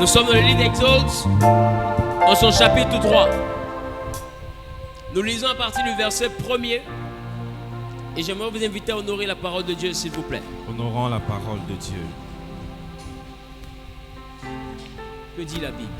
sommes dans le livre d'Exode, en son chapitre 3. Nous lisons à partir du verset 1er. Et j'aimerais vous inviter à honorer la parole de Dieu, s'il vous plaît. Honorons la parole de Dieu. Que dit la Bible?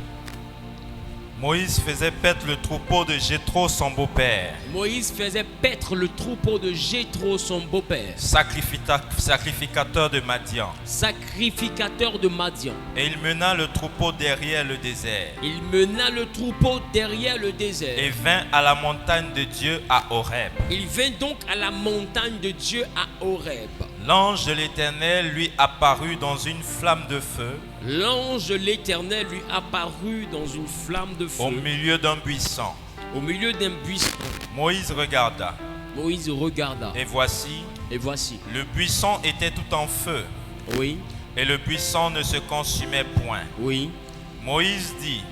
Moïse faisait paître le troupeau de Jéthro, son beau-père. Moïse faisait paître le troupeau de Jéthro, son beau-père. Sacrificateur de Madian. Sacrificateur de Madian. Et il mena le troupeau derrière le désert. Il mena le troupeau derrière le désert. Et vint à la montagne de Dieu à Horeb. Il vint donc à la montagne de Dieu à Horeb. L'ange de l'Éternel lui apparut dans une flamme de feu. L'ange de l'Éternel lui apparut dans une flamme de feu. Au milieu d'un buisson. Au milieu d'un buisson. Moïse regarda. Moïse regarda. Et voici. Le buisson était tout en feu. Oui. Et le buisson ne se consumait point. Oui. Moïse dit: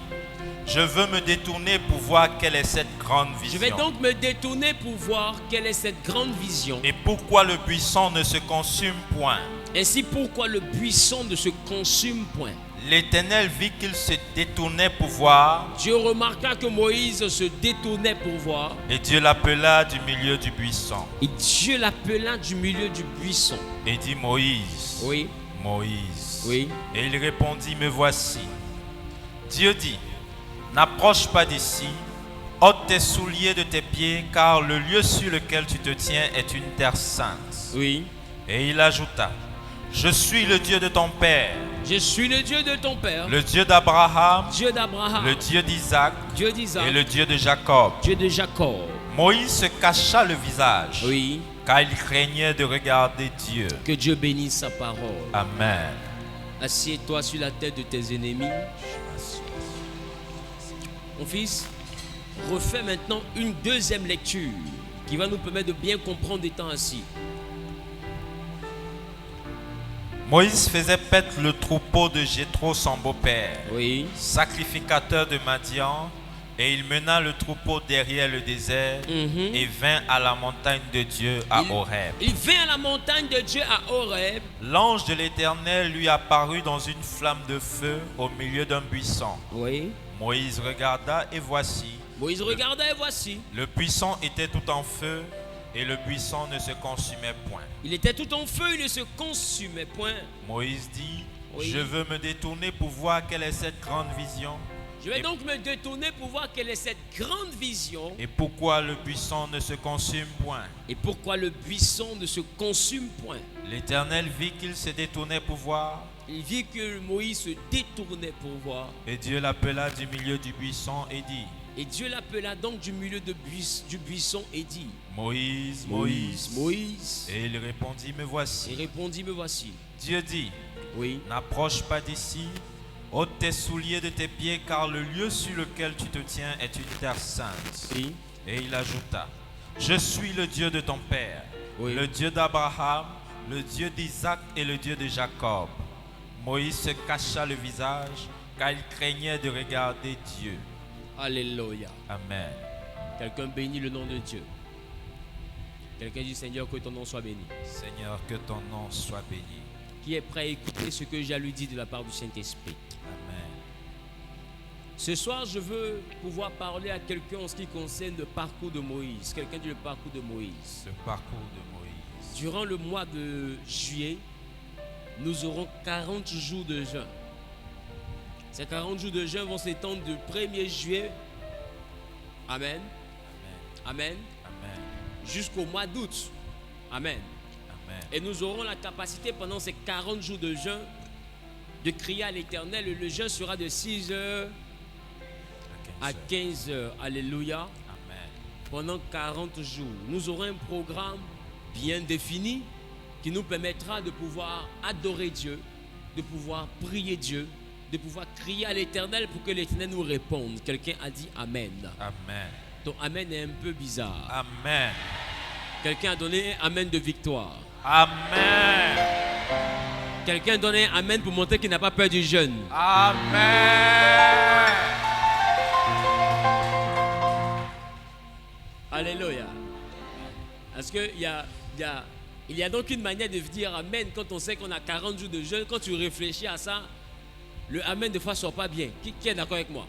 je veux me détourner pour voir quelle est cette grande vision. Je vais donc me détourner pour voir quelle est cette grande vision. Et pourquoi le buisson ne se consume point. Ainsi pourquoi le buisson ne se consume point. L'Éternel vit qu'il se détournait pour voir. Dieu remarqua que Moïse se détournait pour voir. Et Dieu l'appela du milieu du buisson. Et Dieu l'appela du milieu du buisson. Et dit: Moïse. Oui. Moïse. Oui. Et il répondit: me voici. Dieu dit: n'approche pas d'ici, ôte tes souliers de tes pieds, car le lieu sur lequel tu te tiens est une terre sainte. Oui. Et il ajouta: je suis le Dieu de ton père. Je suis le Dieu de ton père. Le Dieu d'Abraham. Dieu d'Abraham. Le Dieu d'Isaac. Dieu d'Isaac. Et le Dieu de Jacob. Dieu de Jacob. Moïse se cacha le visage. Oui. Car il craignait de regarder Dieu. Que Dieu bénisse sa parole. Amen. Assieds-toi sur la tête de tes ennemis. Mon fils, refais maintenant une deuxième lecture qui va nous permettre de bien comprendre étant assis. Moïse faisait paître le troupeau de Jéthro, son beau-père, oui, sacrificateur de Madian, et il mena le troupeau derrière le désert et vint à la montagne de Dieu à Horeb. Il vint à la montagne de Dieu à Horeb. L'ange de l'Éternel lui apparut dans une flamme de feu au milieu d'un buisson. Oui. Moïse regarda et voici. Moïse regarda et voici. Le buisson était tout en feu et le buisson ne se consumait point. Il était tout en feu, il ne se consumait point. Moïse dit: oui, je veux me détourner pour voir quelle est cette grande vision. Je vais donc me détourner pour voir quelle est cette grande vision. Et pourquoi le buisson ne se consume point. Et pourquoi le buisson ne se consume point. L'Éternel vit qu'il se détournait pour voir. Il vit que Moïse se détournait pour voir. Et Dieu l'appela du milieu du buisson et dit. Et Dieu l'appela donc du milieu du buisson et dit: Moïse, Moïse, Moïse. Et il répondit: me voici. Il répondit: me voici. Dieu dit: oui, n'approche pas d'ici, ôte tes souliers de tes pieds, car le lieu sur lequel tu te tiens est une terre sainte. Oui. Et il ajouta: je suis le Dieu de ton père, oui, le Dieu d'Abraham, le Dieu d'Isaac et le Dieu de Jacob. Moïse se cacha le visage, car il craignait de regarder Dieu. Alléluia. Amen. Quelqu'un bénit le nom de Dieu. Quelqu'un dit: Seigneur, que ton nom soit béni. Seigneur, que ton nom soit béni. Qui est prêt à écouter ce que j'ai à lui dire de la part du Saint-Esprit? Amen. Ce soir, je veux pouvoir parler à quelqu'un en ce qui concerne le parcours de Moïse. Quelqu'un dit le parcours de Moïse. Le parcours de Moïse. Durant le mois de juillet, nous aurons 40 jours de jeûne. Ces 40 jours de jeûne vont s'étendre du 1er juillet, Amen, Amen, Amen, jusqu'au mois d'août. Amen. Amen. Et nous aurons la capacité pendant ces 40 jours de jeûne de crier à l'Éternel. Le jeûne sera de 6 heures à 15 heures. Alléluia. Amen. Pendant 40 jours, nous aurons un programme bien défini qui nous permettra de pouvoir adorer Dieu, de pouvoir prier Dieu, de pouvoir crier à l'Éternel pour que l'Éternel nous réponde. Quelqu'un a dit Amen. Amen. Ton Amen est un peu bizarre. Amen. Quelqu'un a donné un Amen de victoire. Amen. Quelqu'un a donné un Amen pour montrer qu'il n'a pas peur du jeûne. Amen. Alléluia. Est-ce qu'il y a donc une manière de dire Amen quand on sait qu'on a 40 jours de jeûne? Quand tu réfléchis à ça, Le amen des fois ne sort pas bien. Qui est d'accord avec moi?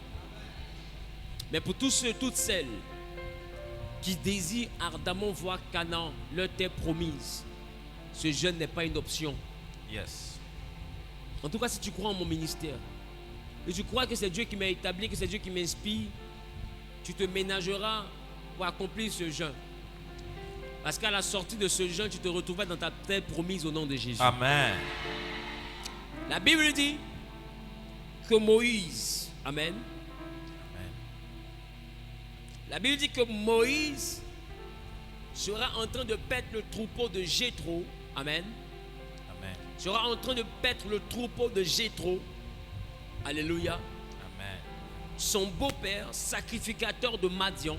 Mais pour tous ceux, toutes celles qui désirent ardemment voir Canaan, leur terre promise, ce jeûne n'est pas une option. Yes. En tout cas, si tu crois en mon ministère, et tu crois que c'est Dieu qui m'a établi, que c'est Dieu qui m'inspire, tu te ménageras pour accomplir ce jeûne. Parce qu'à la sortie de ce jeûne, tu te retrouveras dans ta terre promise au nom de Jésus. Amen. La Bible dit que Moïse, amen. La Bible dit que Moïse sera en train de paître le troupeau de Jéthro. Amen. Amen. Sera en train de paître le troupeau de Jéthro. Alléluia. Amen. Son beau-père, sacrificateur de Madian.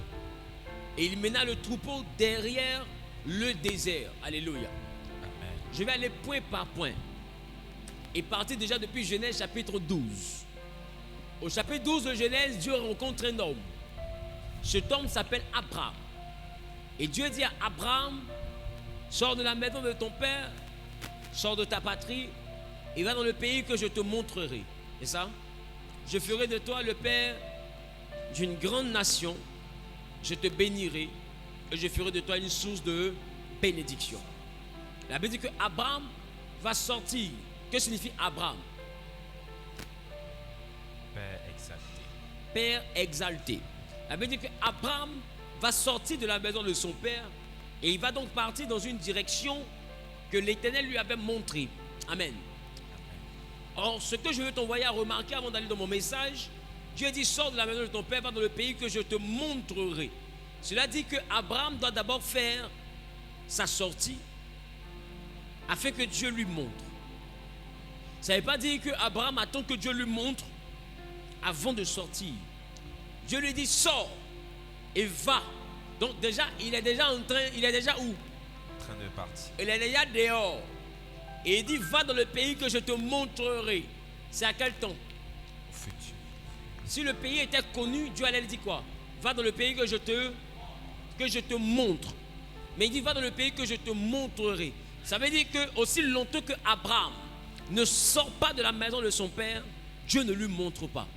Et il mena le troupeau derrière le désert. Alléluia. Amen. Je vais aller point par point. Et partir déjà depuis Genèse chapitre 12. Au chapitre 12 de Genèse, Dieu rencontre un homme. Cet homme s'appelle Abraham. Et Dieu dit à Abraham, sors de la maison de ton père, sors de ta patrie, et va dans le pays que je te montrerai. C'est ça? Je ferai de toi le père d'une grande nation, je te bénirai, et je ferai de toi une source de bénédiction. La Bible dit que Abraham va sortir. Que signifie Abraham? Père exalté. Père exalté. La Bible dit qu'Abraham va sortir de la maison de son père et il va donc partir dans une direction que l'Éternel lui avait montrée. Amen. Or, ce que je veux t'envoyer à remarquer avant d'aller dans mon message, Dieu dit, sors de la maison de ton père, va dans le pays que je te montrerai. Cela dit que Abraham doit d'abord faire sa sortie afin que Dieu lui montre. Ça ne veut pas dire que Abraham attend que Dieu lui montre avant de sortir. Dieu lui dit sors et va. Donc déjà, il est déjà en train, il est déjà où? En train de partir. Il est déjà dehors. Et il dit va dans le pays que je te montrerai. C'est à quel temps? Au futur. Si le pays était connu, Dieu allait lui dire quoi? Va dans le pays que je te montre. Mais il dit va dans le pays que je te montrerai. Ça veut dire que aussi longtemps que Abraham ne sort pas de la maison de son père, Dieu ne lui montre pas.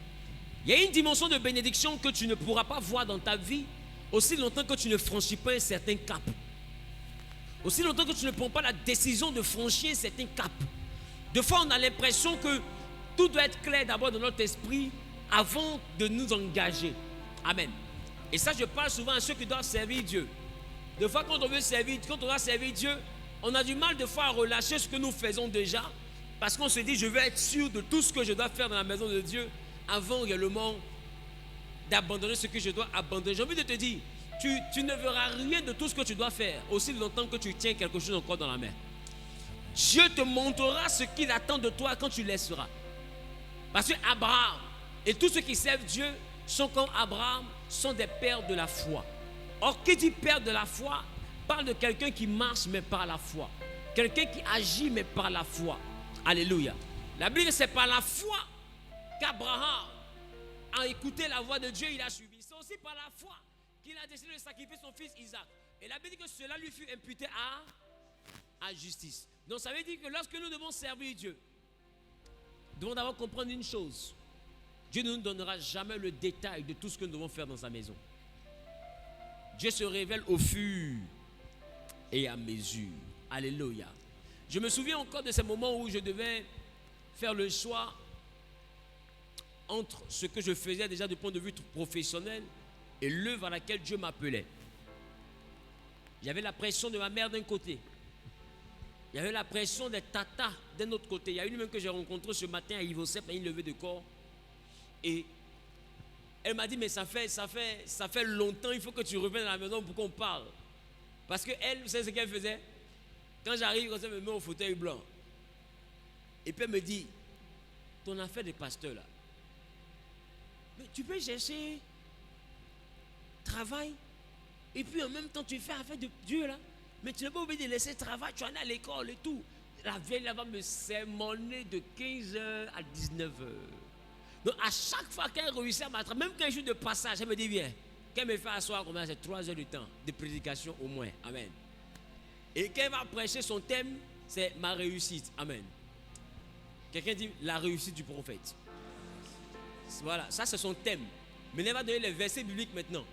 Il y a une dimension de bénédiction que tu ne pourras pas voir dans ta vie aussi longtemps que tu ne franchis pas un certain cap. Aussi longtemps que tu ne prends pas la décision de franchir un certain cap. Des fois, on a l'impression que tout doit être clair d'abord dans notre esprit avant de nous engager. Amen. Et ça, je parle souvent à ceux qui doivent servir Dieu. Des fois, quand on doit servir Dieu, on a du mal de fois à relâcher ce que nous faisons déjà parce qu'on se dit, je veux être sûr de tout ce que je dois faire dans la maison de Dieu avant réellement d'abandonner ce que je dois abandonner. J'ai envie de te dire, tu ne verras rien de tout ce que tu dois faire aussi longtemps que tu tiens quelque chose encore dans la main. Dieu te montrera ce qu'il attend de toi quand tu laisseras. Parce que Abraham et tous ceux qui servent Dieu sont comme Abraham, sont des pères de la foi. Or, qui dit père de la foi parle de quelqu'un qui marche mais par la foi. Quelqu'un qui agit mais par la foi. Alléluia. La Bible, c'est par la foi qu'Abraham a écouté la voix de Dieu, il a suivi. C'est aussi par la foi qu'il a décidé de sacrifier son fils Isaac. Et la Bible dit que cela lui fut imputé à justice. Donc ça veut dire que lorsque nous devons servir Dieu, nous devons d'abord comprendre une chose. Dieu ne nous donnera jamais le détail de tout ce que nous devons faire dans sa maison. Dieu se révèle au fur et à mesure. Alléluia. Je me souviens encore de ces moments où je devais faire le choix entre ce que je faisais déjà du point de vue professionnel et l'œuvre à laquelle Dieu m'appelait. Il y avait la pression de ma mère d'un côté. Il y avait la pression des tatas d'un autre côté. Il y a une même que j'ai rencontrée ce matin à Ivosep à une levée de corps. Et elle m'a dit, mais ça fait longtemps, il faut que tu reviennes à la maison pour qu'on parle. Parce qu'elle, vous savez ce qu'elle faisait? Quand j'arrive, elle me met au fauteuil blanc. Et puis elle me dit, ton affaire de pasteur là, mais tu peux chercher travail et puis en même temps tu fais affaire de Dieu là. Mais tu n'es pas obligé de laisser travail, tu en es à l'école et tout. La vieille là-bas me sermonner de 15h à 19h. Donc à chaque fois qu'elle réussit à m'attraper, même quand je suis de passage, elle me dit viens. Qu'elle me fait asseoir comme ça, c'est 3 heures de temps de prédication au moins. Amen. Et quand elle va prêcher son thème, c'est ma réussite. Amen. Quelqu'un dit la réussite du prophète. Voilà, ça c'est son thème. Mais elle va donner les versets bibliques maintenant.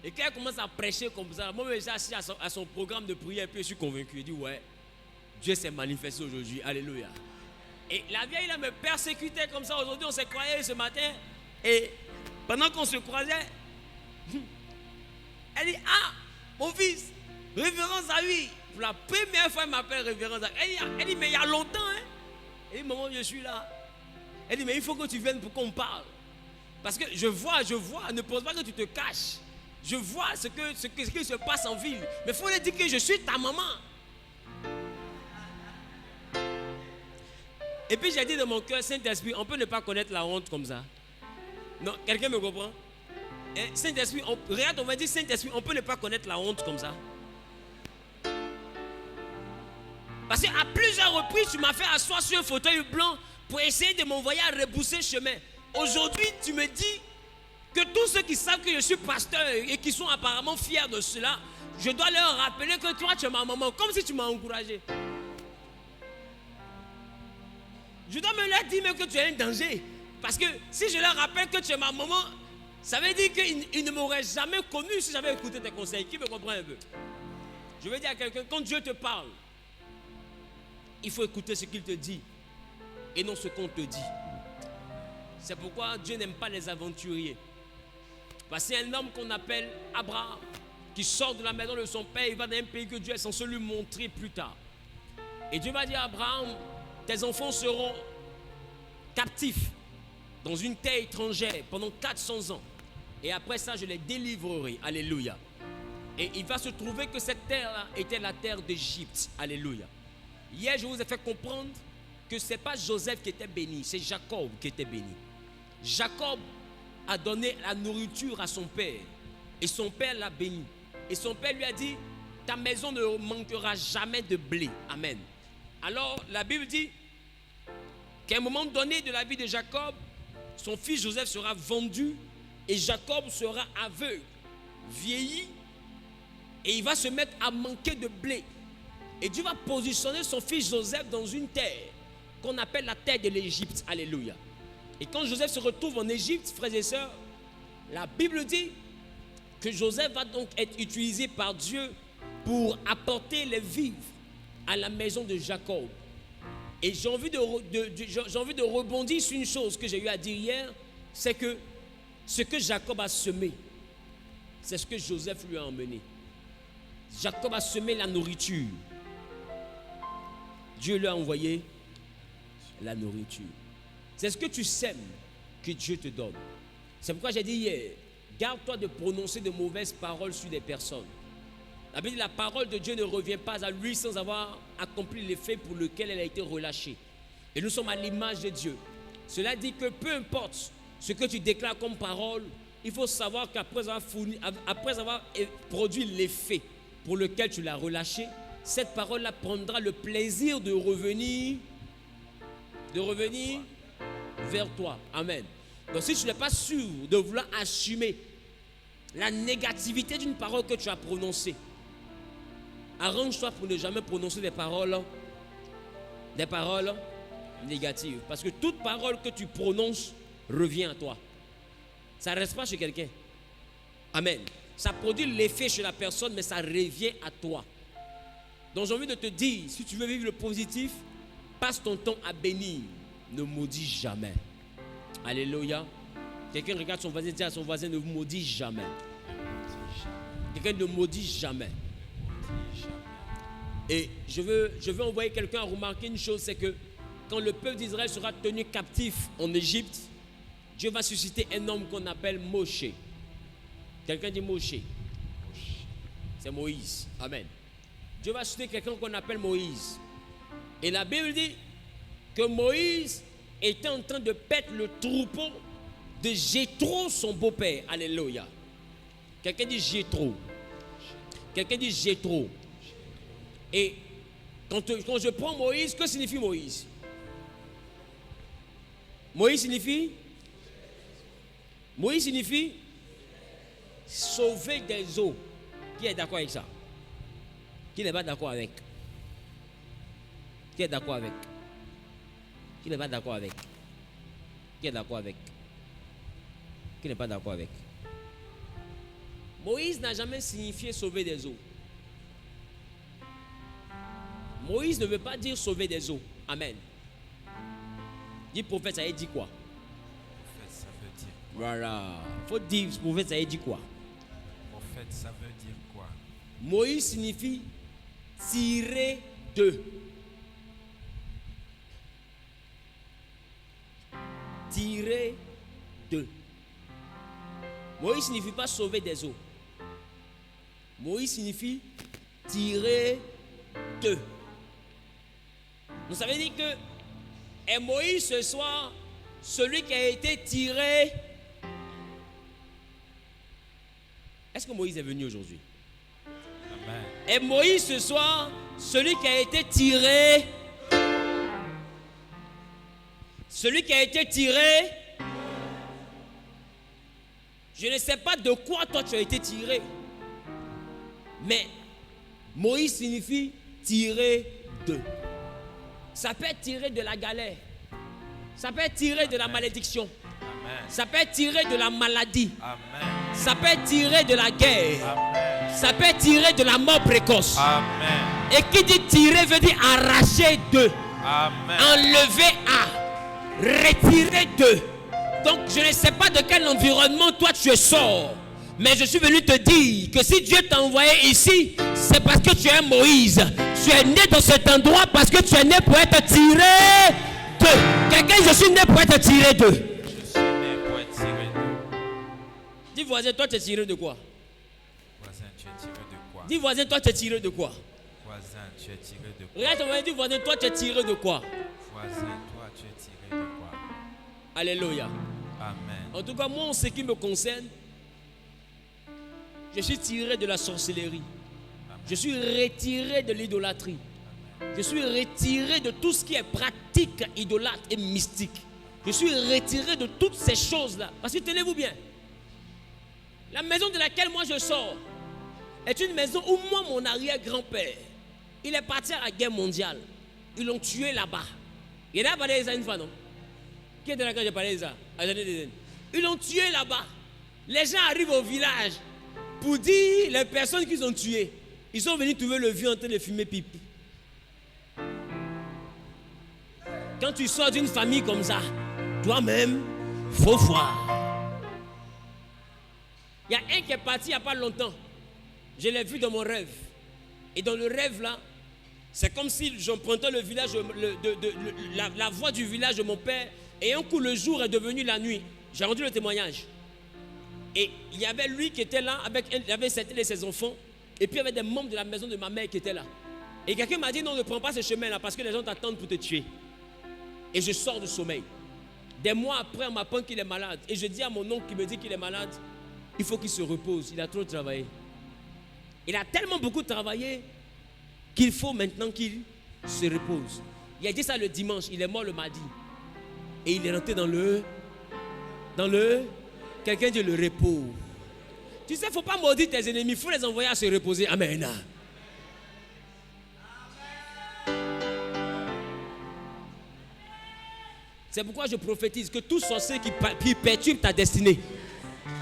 Et quand elle commence à prêcher comme ça, moi j'ai assis à son programme de prière et puis je suis convaincu. Il dit ouais, Dieu s'est manifesté aujourd'hui. Alléluia. Et la vieille là me persécutait comme ça. Aujourd'hui on s'est croisés ce matin. Et pendant qu'on se croisait, elle dit ah, mon fils, révérence à lui. Pour la première fois elle m'appelle révérence à lui. Elle dit mais il y a longtemps hein. Elle dit maman je suis là. Elle dit mais il faut que tu viennes pour qu'on parle. Parce que je vois, ne pense pas que tu te caches. Je vois ce qui se passe en ville. Mais il faut lui dire que je suis ta maman. Et puis j'ai dit dans mon cœur, Saint-Esprit, on peut ne pas connaître la honte comme ça. Non, quelqu'un me comprend? Saint-Esprit, regarde, on va dire Saint-Esprit, on peut ne pas connaître la honte comme ça. Parce qu'à plusieurs reprises, tu m'as fait asseoir sur un fauteuil blanc pour essayer de m'envoyer à rebousser chemin. Aujourd'hui, tu me dis que tous ceux qui savent que je suis pasteur et qui sont apparemment fiers de cela, je dois leur rappeler que toi, tu es ma maman, comme si tu m'as encouragé. Je dois me leur dire même que tu es un danger. Parce que si je leur rappelle que tu es ma maman, ça veut dire qu'ils ne m'auraient jamais connu si j'avais écouté tes conseils. Qui me comprend un peu? Je veux dire à quelqu'un, quand Dieu te parle, il faut écouter ce qu'il te dit et non ce qu'on te dit. C'est pourquoi Dieu n'aime pas les aventuriers. Parce qu'il y a un homme qu'on appelle Abraham qui sort de la maison de son père, il va dans un pays que Dieu est censé lui montrer plus tard. Et Dieu va dire à Abraham, tes enfants seront captifs dans une terre étrangère pendant 400 ans. Et après ça, je les délivrerai. Alléluia. Et il va se trouver que cette terre-là était la terre d'Égypte. Alléluia. Hier, je vous ai fait comprendre que ce n'est pas Joseph qui était béni, c'est Jacob qui était béni. Jacob a donné la nourriture à son père et son père l'a béni. Et son père lui a dit, ta maison ne manquera jamais de blé. Amen. Alors la Bible dit qu'à un moment donné de la vie de Jacob, son fils Joseph sera vendu et Jacob sera aveugle, vieilli, et il va se mettre à manquer de blé. Et Dieu va positionner son fils Joseph dans une terre qu'on appelle la terre de l'Égypte. Alléluia. Et quand Joseph se retrouve en Égypte, frères et sœurs, la Bible dit que Joseph va donc être utilisé par Dieu pour apporter les vivres à la maison de Jacob. Et j'ai envie de rebondir sur une chose que j'ai eu à dire hier, c'est que ce que Jacob a semé, c'est ce que Joseph lui a emmené. Jacob a semé la nourriture. Dieu lui a envoyé la nourriture. C'est ce que tu sèmes que Dieu te donne. C'est pourquoi j'ai dit hier, garde-toi de prononcer de mauvaises paroles sur des personnes. La Bible dit, la parole de Dieu ne revient pas à lui sans avoir accompli l'effet pour lequel elle a été relâchée. Et nous sommes à l'image de Dieu. Cela dit que peu importe ce que tu déclares comme parole, il faut savoir qu'après avoir produit l'effet pour lequel tu l'as relâché, cette parole-là prendra le plaisir de revenir vers toi. Amen. Donc si tu n'es pas sûr de vouloir assumer la négativité d'une parole que tu as prononcée, arrange-toi pour ne jamais prononcer des paroles négatives. Parce que toute parole que tu prononces revient à toi. Ça ne reste pas chez quelqu'un. Amen. Ça produit l'effet chez la personne, mais ça revient à toi. Donc j'ai envie de te dire, si tu veux vivre le positif, passe ton temps à bénir. Ne maudis jamais. Alléluia. Quelqu'un regarde son voisin et dit à son voisin, ne maudis jamais. Quelqu'un ne maudit jamais. Et je veux envoyer quelqu'un à remarquer une chose, c'est que quand le peuple d'Israël sera tenu captif en Égypte, Dieu va susciter un homme qu'on appelle Moshe. Quelqu'un dit Moshe. C'est Moïse. Amen. Dieu va susciter quelqu'un qu'on appelle Moïse. Et la Bible dit que Moïse était en train de paître le troupeau de Jéthro, son beau-père. Alléluia. Quelqu'un dit Jéthro. Quelqu'un dit Jéthro. Et quand je prends Moïse, que signifie Moïse? Moïse signifie sauver des eaux. Qui est d'accord avec ça? Qui n'est pas d'accord avec? Qui est d'accord avec? Qui n'est pas d'accord avec? Qui est d'accord avec? Qui n'est pas d'accord avec? Moïse n'a jamais signifié sauver des eaux. Moïse ne veut pas dire sauver des eaux. Amen. Dis prophète, ça veut dire quoi? Prophète, ça veut dire. Voilà. Faut dire prophète, ça veut dire quoi? Prophète, ça veut dire quoi? Moïse signifie tirer de. Tirer de. Moïse signifie pas sauver des eaux. Moïse signifie tirer de. Donc ça veut dire que est Moïse ce soir celui qui a été tiré. Est-ce que Moïse est venu aujourd'hui? Amen. Est Moïse ce soir celui qui a été tiré? Celui qui a été tiré? Je ne sais pas de quoi toi tu as été tiré. Mais Moïse signifie tirer de. Ça peut être tiré de la galère. Ça peut être tiré de la malédiction. Amen. Ça peut être tiré de la maladie. Amen. Ça peut être tiré de la guerre. Amen. Ça peut être tiré de la mort précoce. Amen. Et qui dit tirer veut dire arracher de. Amen. Enlever à. Retirer de. Donc je ne sais pas de quel environnement toi tu sors. Mais je suis venu te dire que si Dieu t'a envoyé ici, c'est parce que tu es Moïse. Tu es né dans cet endroit parce que tu es né pour être tiré de. Quelqu'un, je suis né pour être tiré de. Je suis né pour être tiré de. Dis voisin, toi tu es tiré de quoi? Voisin, tu es tiré de quoi? Dis voisin, toi tu es tiré de quoi? Voisin, tu es tiré de quoi? Regarde ton voisin, dis voisin, toi tu es tiré de quoi? Voisin, toi, tu es tiré de quoi? Alléluia. Amen. En tout cas, moi, en ce qui me concerne, je suis tiré de la sorcellerie. Je suis retiré de l'idolâtrie. Je suis retiré de tout ce qui est pratique idolâtre et mystique. Je suis retiré de toutes ces choses-là. Parce que tenez-vous bien, la maison de laquelle moi je sors est une maison où moi, mon arrière-grand-père, il est parti à la guerre mondiale. Ils l'ont tué là-bas. Il a parlé de ça une fois, non? Qui était là quand j'ai parlé de ça? Ils l'ont tué là-bas. Les gens arrivent au village pour dire les personnes qu'ils ont tuées. Ils sont venus trouver le vieux en train de fumer pipi. Quand tu sors d'une famille comme ça, toi-même, faut voir. Il y a un qui est parti il n'y a pas longtemps. Je l'ai vu dans mon rêve. Et dans le rêve là, c'est comme si j'empruntais le village, la voie du village de mon père. Et un coup, le jour est devenu la nuit. J'ai rendu le témoignage. Et il y avait lui qui était là, il y avait certains de ses enfants. Et puis il y avait des membres de la maison de ma mère qui étaient là. Et quelqu'un m'a dit non, ne prends pas ce chemin-là parce que les gens t'attendent pour te tuer. Et je sors du sommeil. Des mois après, on m'apprend qu'il est malade. Et je dis à mon oncle qui me dit qu'il est malade, il faut qu'il se repose. Il a trop travaillé. Il a tellement beaucoup travaillé qu'il faut maintenant qu'il se repose. Il a dit ça le dimanche, il est mort le mardi. Et il est rentré dans le quelqu'un dit le repos. Tu sais, il ne faut pas maudire tes ennemis, il faut les envoyer à se reposer. Amen. C'est pourquoi je prophétise que tout sorcier qui perturbe ta destinée,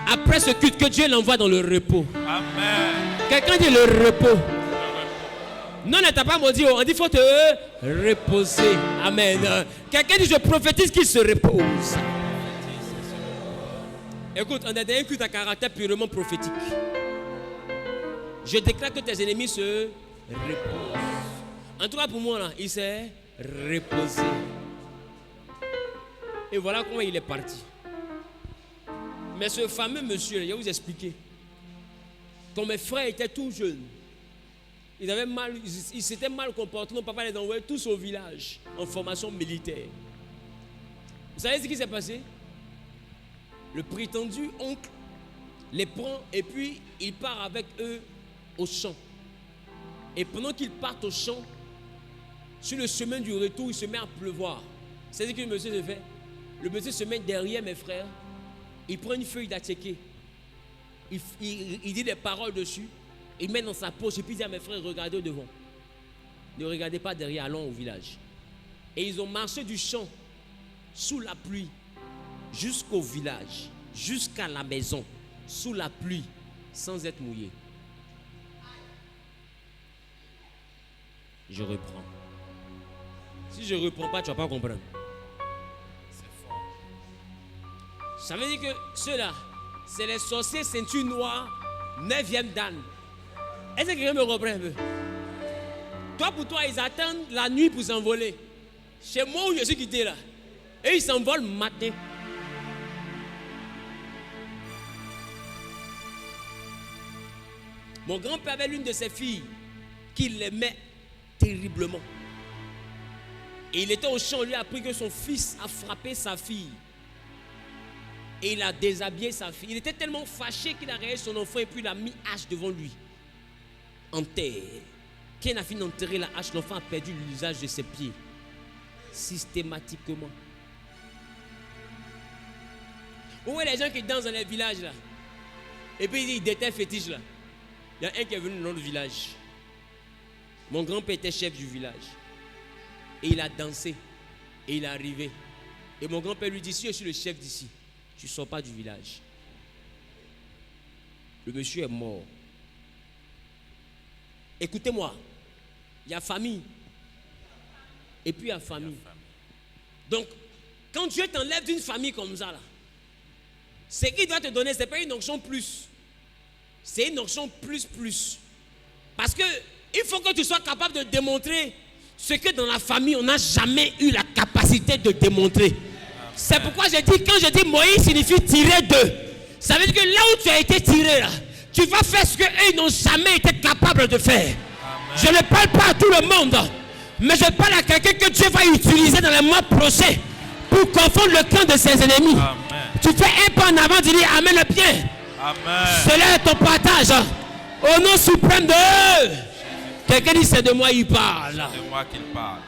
après ce culte, que Dieu l'envoie dans le repos. Amen. Quelqu'un dit le repos. Non, ne t'a pas maudit, on dit qu'il faut te reposer. Amen. Quelqu'un dit je prophétise qu'il se repose. Écoute, on a un culte à caractère purement prophétique. Je déclare que tes ennemis se reposent. En tout cas pour moi, là, il s'est reposé. Et voilà comment il est parti. Mais ce fameux monsieur, je vais vous expliquer. Quand mes frères étaient tout jeunes, ils s'étaient mal comportés. Mon papa les envoyait tous au village en formation militaire. Vous savez ce qui s'est passé? Le prétendu oncle les prend et puis il part avec eux au champ. Et pendant qu'ils partent au champ, sur le chemin du retour, il se met à pleuvoir. C'est ce que le monsieur se fait. Le monsieur se met derrière mes frères. Il prend une feuille d'attiqué. Il dit des paroles dessus. Il met dans sa poche et puis il dit à mes frères, regardez devant. Ne regardez pas derrière, allons au village. Et ils ont marché du champ sous la pluie jusqu'au village. jusqu'à la maison, sous la pluie, sans être mouillé. Je reprends. Si je ne reprends pas, tu ne vas pas comprendre. C'est fort. Ça veut dire que ceux-là, c'est les sorciers ceinture noire, 9e dan. Est-ce que quelqu'un me reprend un peu? Toi, pour toi, ils attendent la nuit pour s'envoler. Chez moi où je suis quitté là, et ils s'envolent matin. Mon grand-père avait l'une de ses filles qui l'aimait terriblement. Et il était au champ, lui a appris que son fils a frappé sa fille. Et il a déshabillé sa fille. Il était tellement fâché qu'il a rayé son enfant et puis il a mis hache devant lui. En terre. Quand il a fini d'enterrer la hache, l'enfant a perdu l'usage de ses pieds. Systématiquement. Où est les gens qui dansent dans les villages là? Et puis ils détestent fétiche là. Il y a un qui est venu dans notre village. Mon grand-père était chef du village. Et il a dansé. Et il est arrivé. Et mon grand-père lui dit, si je suis le chef d'ici, tu ne sors pas du village. Le monsieur est mort. Écoutez-moi. Il y a famille. Et puis il y a famille. Donc, quand Dieu t'enlève d'une famille comme ça, là, ce qu'il doit te donner, ce n'est pas une onction plus. C'est une onction plus. Parce que il faut que tu sois capable de démontrer ce que dans la famille, on n'a jamais eu la capacité de démontrer. C'est pourquoi j'ai dit, quand je dis Moïse signifie tirer d'eux, ça veut dire que là où tu as été tiré, là, tu vas faire ce qu'eux n'ont jamais été capables de faire. Amen. Je ne parle pas à tout le monde, mais je parle à quelqu'un que Dieu va utiliser dans les mois prochains pour confondre le camp de ses ennemis. Amen. Tu fais un pas en avant, tu dis Amen le bien. Amen. Cela est ton partage. Au nom suprême de eux. Quelqu'un dit c'est de moi il parle. C'est de moi qu'il parle.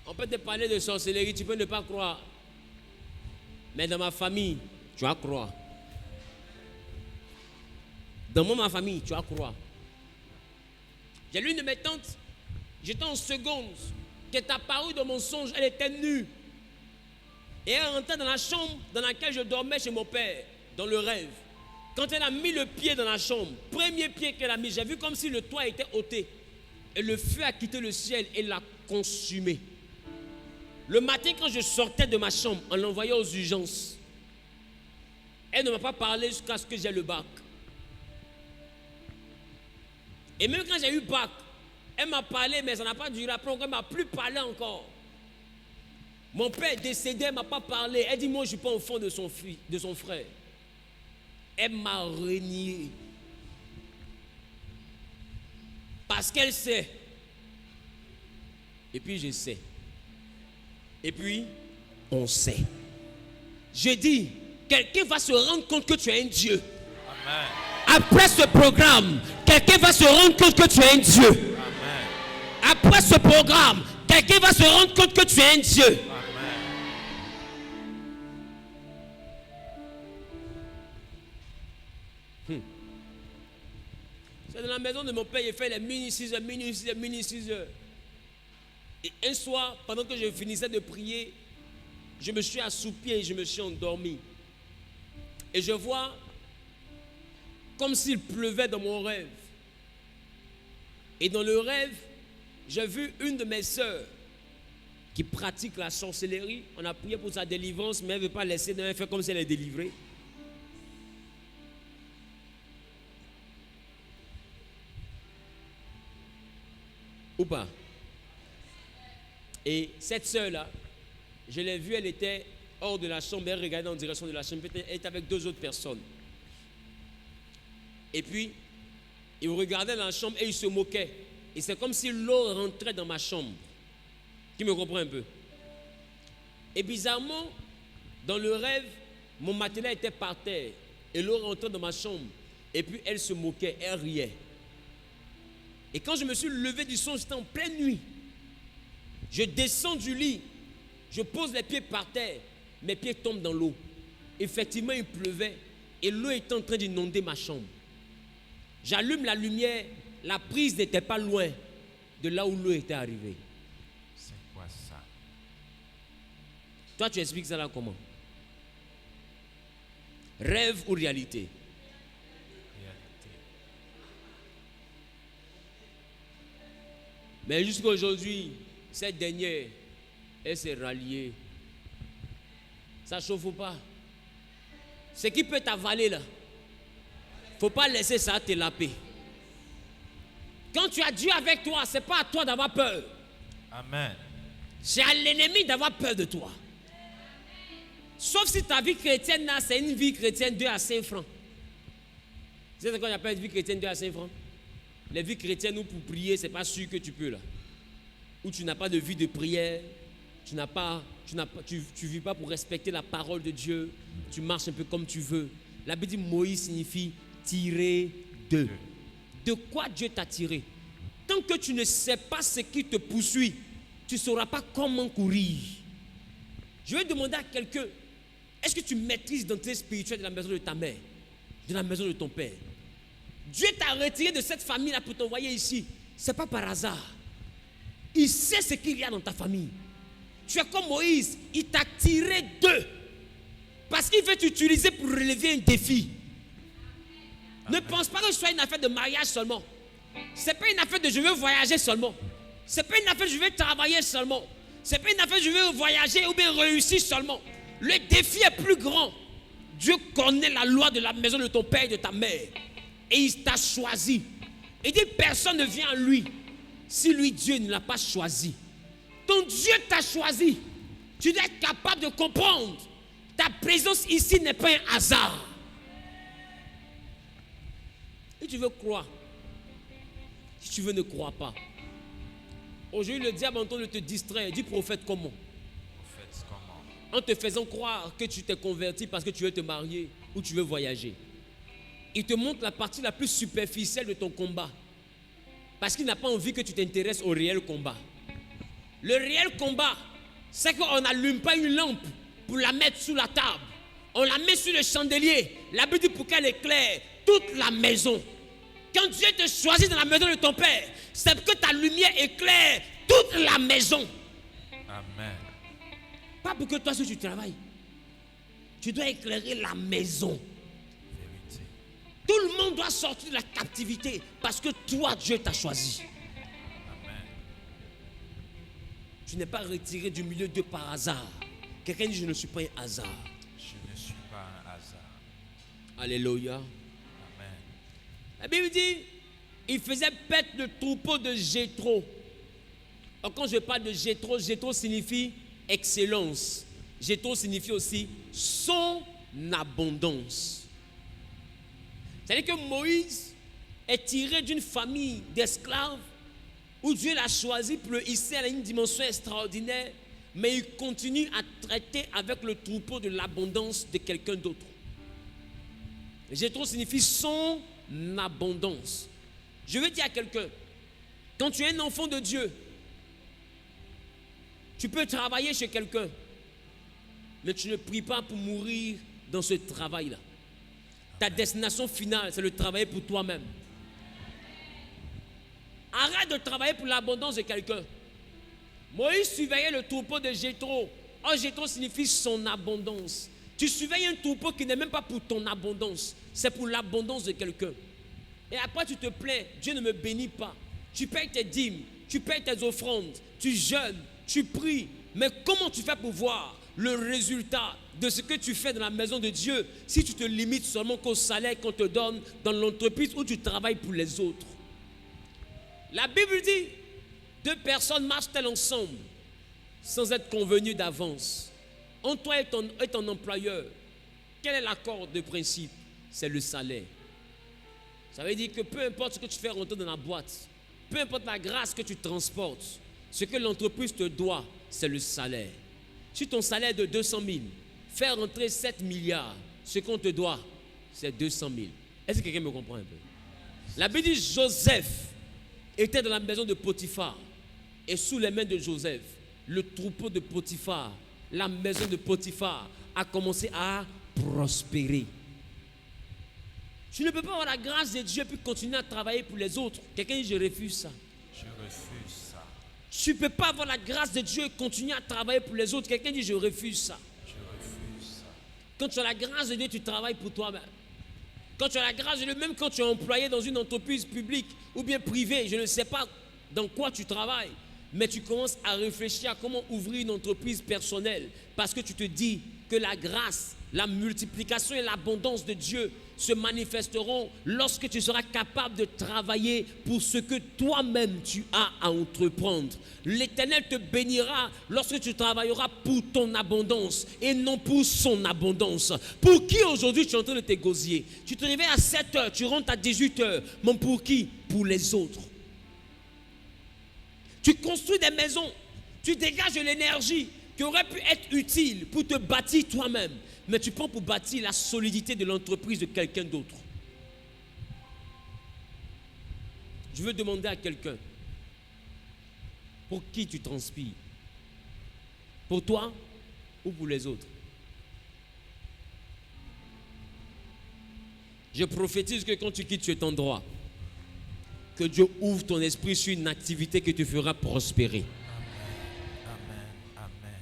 On peut te parler de sorcellerie, tu peux ne pas croire. Mais dans ma famille, tu vas croire. Dans ma famille, tu vas croire. J'ai l'une de mes tantes, j'étais en seconde, qui est apparue dans mon songe, elle était nue. Et elle rentrait dans la chambre dans laquelle je dormais chez mon père, dans le rêve. Quand elle a mis le pied dans la chambre, premier pied qu'elle a mis, j'ai vu comme si le toit était ôté. Et le feu a quitté le ciel et l'a consumé. Le matin, quand je sortais de ma chambre, en l'envoyant aux urgences, elle ne m'a pas parlé jusqu'à ce que j'ai le bac. Et même quand j'ai eu bac, elle m'a parlé, mais ça n'a pas duré. Après, elle ne m'a plus parlé encore. Mon père est décédé, elle ne m'a pas parlé. Elle dit, moi, je ne suis pas enfant de son frère. Elle m'a renié. Parce qu'elle sait. Et puis, je sais. Et puis, on sait. Je dis, quelqu'un va se rendre compte que tu es un Dieu. Amen. Après ce programme, quelqu'un va se rendre compte que tu es un Dieu. Amen. Après ce programme, quelqu'un va se rendre compte que tu es un Dieu. Amen. C'est dans la maison de mon père, il fait les mini 6 heures. Et un soir, pendant que je finissais de prier, je me suis assoupi et je me suis endormi. Et je vois comme s'il pleuvait dans mon rêve. Et dans le rêve, j'ai vu une de mes sœurs qui pratique la sorcellerie. On a prié pour sa délivrance, mais elle ne veut pas laisser, elle fait comme si elle est délivrée. Ou pas? Et cette sœur-là, je l'ai vue, elle était hors de la chambre, elle regardait en direction de la chambre, elle était avec 2 autres personnes. Et puis, ils regardaient dans la chambre et ils se moquaient. Et c'est comme si l'eau rentrait dans ma chambre. Qui me comprend un peu? Et bizarrement, dans le rêve, mon matelas était par terre. Et l'eau rentrait dans ma chambre. Et puis, elle se moquait, elle riait. Et quand je me suis levé du son, j'étais en pleine nuit. Je descends du lit, je pose les pieds par terre, mes pieds tombent dans l'eau. Effectivement, il pleuvait et l'eau était en train d'inonder ma chambre. J'allume la lumière, la prise n'était pas loin de là où l'eau était arrivée. C'est quoi ça? Toi, tu expliques ça là comment? Rêve ou réalité? Réalité. Mais jusqu'à aujourd'hui, cette dernière, elle s'est ralliée. Ça chauffe ou pas? Ce qui peut t'avaler là, faut pas laisser ça te laper. Quand tu as Dieu avec toi, c'est pas à toi d'avoir peur. Amen. C'est à l'ennemi d'avoir peur de toi. Sauf si ta vie chrétienne là, c'est une vie chrétienne 2 à 5 francs. C'est ce qu'on appelle une vie chrétienne 2 à 5 francs. Les vies chrétiennes où pour prier, c'est pas sûr que tu peux là. Où tu n'as pas de vie de prière, tu vis pas pour respecter la parole de Dieu, tu marches un peu comme tu veux. La Bible dit Moïse signifie tirer de. De quoi Dieu t'a tiré? Tant que tu ne sais pas ce qui te poursuit, tu ne sauras pas comment courir. Je vais demander à quelqu'un, est-ce que tu maîtrises l'identité spirituelle de la maison de ta mère, de la maison de ton père? Dieu t'a retiré de cette famille-là pour t'envoyer ici. Ce n'est pas par hasard. Il sait ce qu'il y a dans ta famille. Tu es comme Moïse, il t'a tiré d'eux. Parce qu'il veut t'utiliser pour relever un défi. Amen. Ne pense pas que ce soit une affaire de mariage seulement. Ce n'est pas une affaire de je veux voyager seulement. Ce n'est pas une affaire de je veux travailler seulement. Ce n'est pas une affaire de je veux voyager ou bien réussir seulement. Le défi est plus grand. Dieu connaît la loi de la maison de ton père et de ta mère. Et il t'a choisi. Il dit personne ne vient à lui si lui Dieu ne l'a pas choisi. Ton Dieu t'a choisi. Tu dois être capable de comprendre. Ta présence ici n'est pas un hasard. Si tu veux croire, si tu veux ne crois pas. Aujourd'hui, le diable entend de te distraire. Dis prophète comment? Prophète comment? En te faisant croire que tu t'es converti parce que tu veux te marier ou tu veux voyager. Il te montre la partie la plus superficielle de ton combat. Parce qu'il n'a pas envie que tu t'intéresses au réel combat. Le réel combat, c'est qu'on n'allume pas une lampe pour la mettre sous la table. On la met sur le chandelier. La Bible dit pour qu'elle éclaire toute la maison. Quand Dieu te choisit dans la maison de ton père, c'est que ta lumière éclaire toute la maison. Amen. Pas pour que toi, si tu travailles, tu dois éclairer la maison. Vérité. Tout le monde doit sortir de la captivité parce que toi, Dieu t'a choisi. Amen. Tu n'es pas retiré du milieu de par hasard. Quelqu'un dit je ne suis pas un hasard. Je ne suis pas un hasard. Alléluia. Amen. La Bible dit, il faisait paître le troupeau de Jéthro. Alors quand je parle de Jéthro, Jéthro signifie excellence. Jéthro signifie aussi son abondance. C'est-à-dire que Moïse est tiré d'une famille d'esclaves où Dieu l'a choisi pour le hisser à une dimension extraordinaire, mais il continue à traiter avec le troupeau de l'abondance de quelqu'un d'autre. Jéthro signifie son abondance. Je veux dire à quelqu'un, quand tu es un enfant de Dieu, tu peux travailler chez quelqu'un, mais tu ne pries pas pour mourir dans ce travail-là. Ta destination finale, c'est de travailler pour toi-même. Arrête de travailler pour l'abondance de quelqu'un. Moïse surveillait le troupeau de Jéthro. Oh, Jéthro signifie son abondance. Tu surveilles un troupeau qui n'est même pas pour ton abondance, c'est pour l'abondance de quelqu'un. Et après tu te plains, Dieu ne me bénit pas. Tu payes tes dîmes, tu payes tes offrandes, tu jeûnes, tu pries. Mais comment tu fais pour voir le résultat de ce que tu fais dans la maison de Dieu si tu te limites seulement qu'au salaire qu'on te donne dans l'entreprise où tu travailles pour les autres? La Bible dit, 2 personnes marchent-elles ensemble sans être convenues d'avance? Entre toi et ton employeur, quel est l'accord de principe? C'est le salaire. Ça veut dire que peu importe ce que tu fais rentrer dans la boîte, peu importe la grâce que tu transportes, ce que l'entreprise te doit, c'est le salaire. Si ton salaire est de 200 000, faire rentrer 7 milliards, ce qu'on te doit, c'est 200 000. Est-ce que quelqu'un me comprend un peu? La Bible dit Joseph était dans la maison de Potiphar. Et sous les mains de Joseph, le troupeau de Potiphar, la maison de Potiphar a commencé à prospérer. Tu ne peux pas avoir la grâce de Dieu puis continuer à travailler pour les autres. Quelqu'un dit je refuse ça. Je refuse ça. Tu ne peux pas avoir la grâce de Dieu et continuer à travailler pour les autres. Quelqu'un dit, je refuse ça. Quand tu as la grâce de Dieu, tu travailles pour toi-même. Quand tu as la grâce de Dieu, même quand tu es employé dans une entreprise publique ou bien privée, je ne sais pas dans quoi tu travailles, mais tu commences à réfléchir à comment ouvrir une entreprise personnelle parce que tu te dis que la grâce, la multiplication et l'abondance de Dieu se manifesteront lorsque tu seras capable de travailler pour ce que toi-même tu as à entreprendre. L'Éternel te bénira lorsque tu travailleras pour ton abondance et non pour son abondance. Pour qui aujourd'hui tu es en train de t'égosiller? Tu te réveilles à 7 heures, tu rentres à 18 heures. Mais pour qui? Pour les autres. Tu construis des maisons, tu dégages de l'énergie qui aurait pu être utile pour te bâtir toi-même. Mais tu prends pour bâtir la solidité de l'entreprise de quelqu'un d'autre. Je veux demander à quelqu'un, pour qui tu transpires? Pour toi ou pour les autres? Je prophétise que quand tu quittes cet endroit, que Dieu ouvre ton esprit sur une activité que tu feras prospérer. Amen. Amen.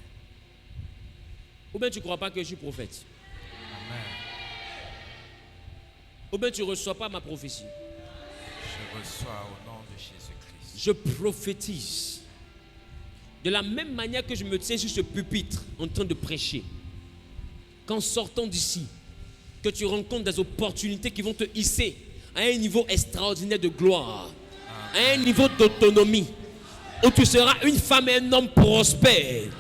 Ou bien tu ne crois pas que je suis prophète? Amen. Ou bien tu ne reçois pas ma prophétie? Je reçois au nom de Jésus-Christ. Je prophétise. De la même manière que je me tiens sur ce pupitre en train de prêcher, qu'en sortant d'ici, que tu rencontres des opportunités qui vont te hisser à un niveau extraordinaire de gloire, à un niveau d'autonomie, où tu seras une femme et un homme prospère,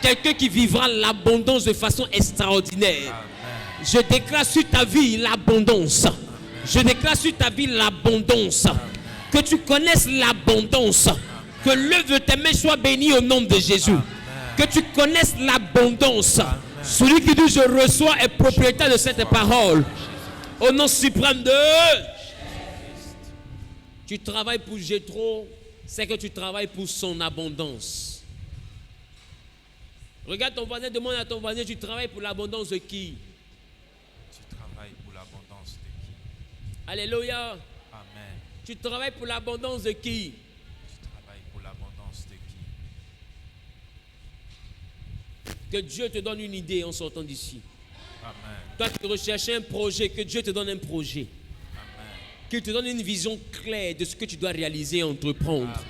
quelqu'un qui vivra l'abondance de façon extraordinaire. Amen. Je déclare sur ta vie l'abondance. Je déclare sur ta vie l'abondance. Que tu connaisses l'abondance. Que l'œuvre de tes mains soit bénie au nom de Jésus. Que tu connaisses l'abondance. Celui qui dit je reçois est propriétaire de cette parole. Au nom suprême de tu travailles pour Jétro, c'est que tu travailles pour son abondance. Regarde ton voisin, demande à ton voisin, tu travailles pour l'abondance de qui? Tu travailles pour l'abondance de qui? Alléluia. Amen. Tu travailles pour l'abondance de qui? Tu travailles pour l'abondance de qui? Que Dieu te donne une idée en sortant d'ici. Amen. Toi qui recherches un projet, que Dieu te donne un projet. Amen. Qu'il te donne une vision claire de ce que tu dois réaliser et entreprendre. Amen.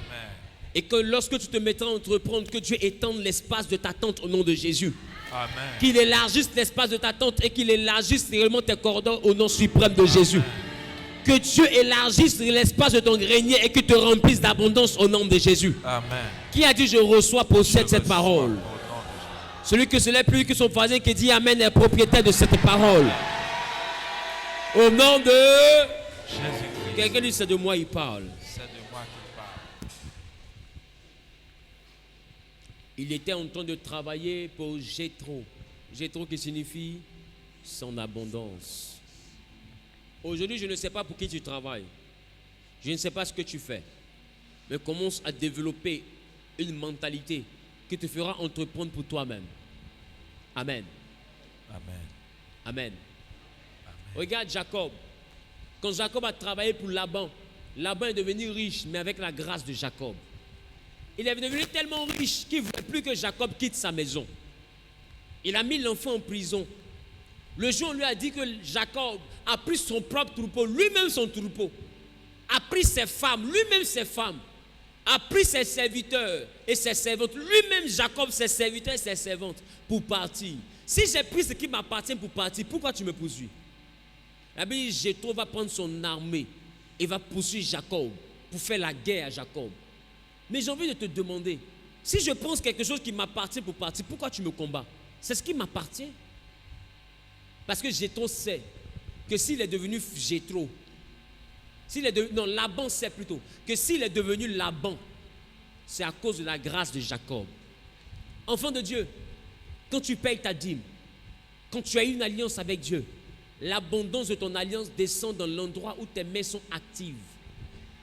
Et que lorsque tu te mettras à entreprendre, que Dieu étende l'espace de ta tente au nom de Jésus. Amen. Qu'il élargisse l'espace de ta tente et qu'il élargisse réellement tes cordons au nom suprême de Jésus. Que Dieu élargisse l'espace de ton grenier et qu'il te remplisse d'abondance au nom de Jésus. Amen. Qui a dit je reçois, possède Je cette reçois parole? au nom de Jésus. Celui que ce n'est plus que son voisin qui dit Amen est propriétaire de cette parole. Au nom de Jésus-Christ. quelqu'un dit c'est de moi il parle. C'est de moi qu'il parle. Il était en train de travailler pour Jétro. Jétro qui signifie son abondance. Aujourd'hui, je ne sais pas pour qui tu travailles. Je ne sais pas ce que tu fais. Mais commence à développer une mentalité qui te fera entreprendre pour toi-même. Amen. Amen. Amen. Regarde Jacob. Quand Jacob a travaillé pour Laban, Laban est devenu riche, mais avec la grâce de Jacob. Il est devenu tellement riche qu'il ne voulait plus que Jacob quitte sa maison. Il a mis l'enfant en prison. Le jour où on lui a dit que Jacob a pris son propre troupeau, lui-même son troupeau, a pris ses femmes, lui-même ses femmes, a pris ses serviteurs et ses servantes, lui-même Jacob, ses serviteurs et ses servantes, pour partir. Si j'ai pris ce qui m'appartient pour partir, pourquoi tu me poursuis? La Bible dit, Jétro va prendre son armée et va poursuivre Jacob pour faire la guerre à Jacob. Mais j'ai envie de te demander, si je pense quelque chose qui m'appartient pour partir, pourquoi tu me combats? C'est ce qui m'appartient. Parce que Jétro sait que s'il est devenu Jétro, Laban sait plutôt que s'il est devenu Laban, c'est à cause de la grâce de Jacob. Enfant de Dieu, quand tu payes ta dîme, quand tu as une alliance avec Dieu, l'abondance de ton alliance descend dans l'endroit où tes mains sont actives.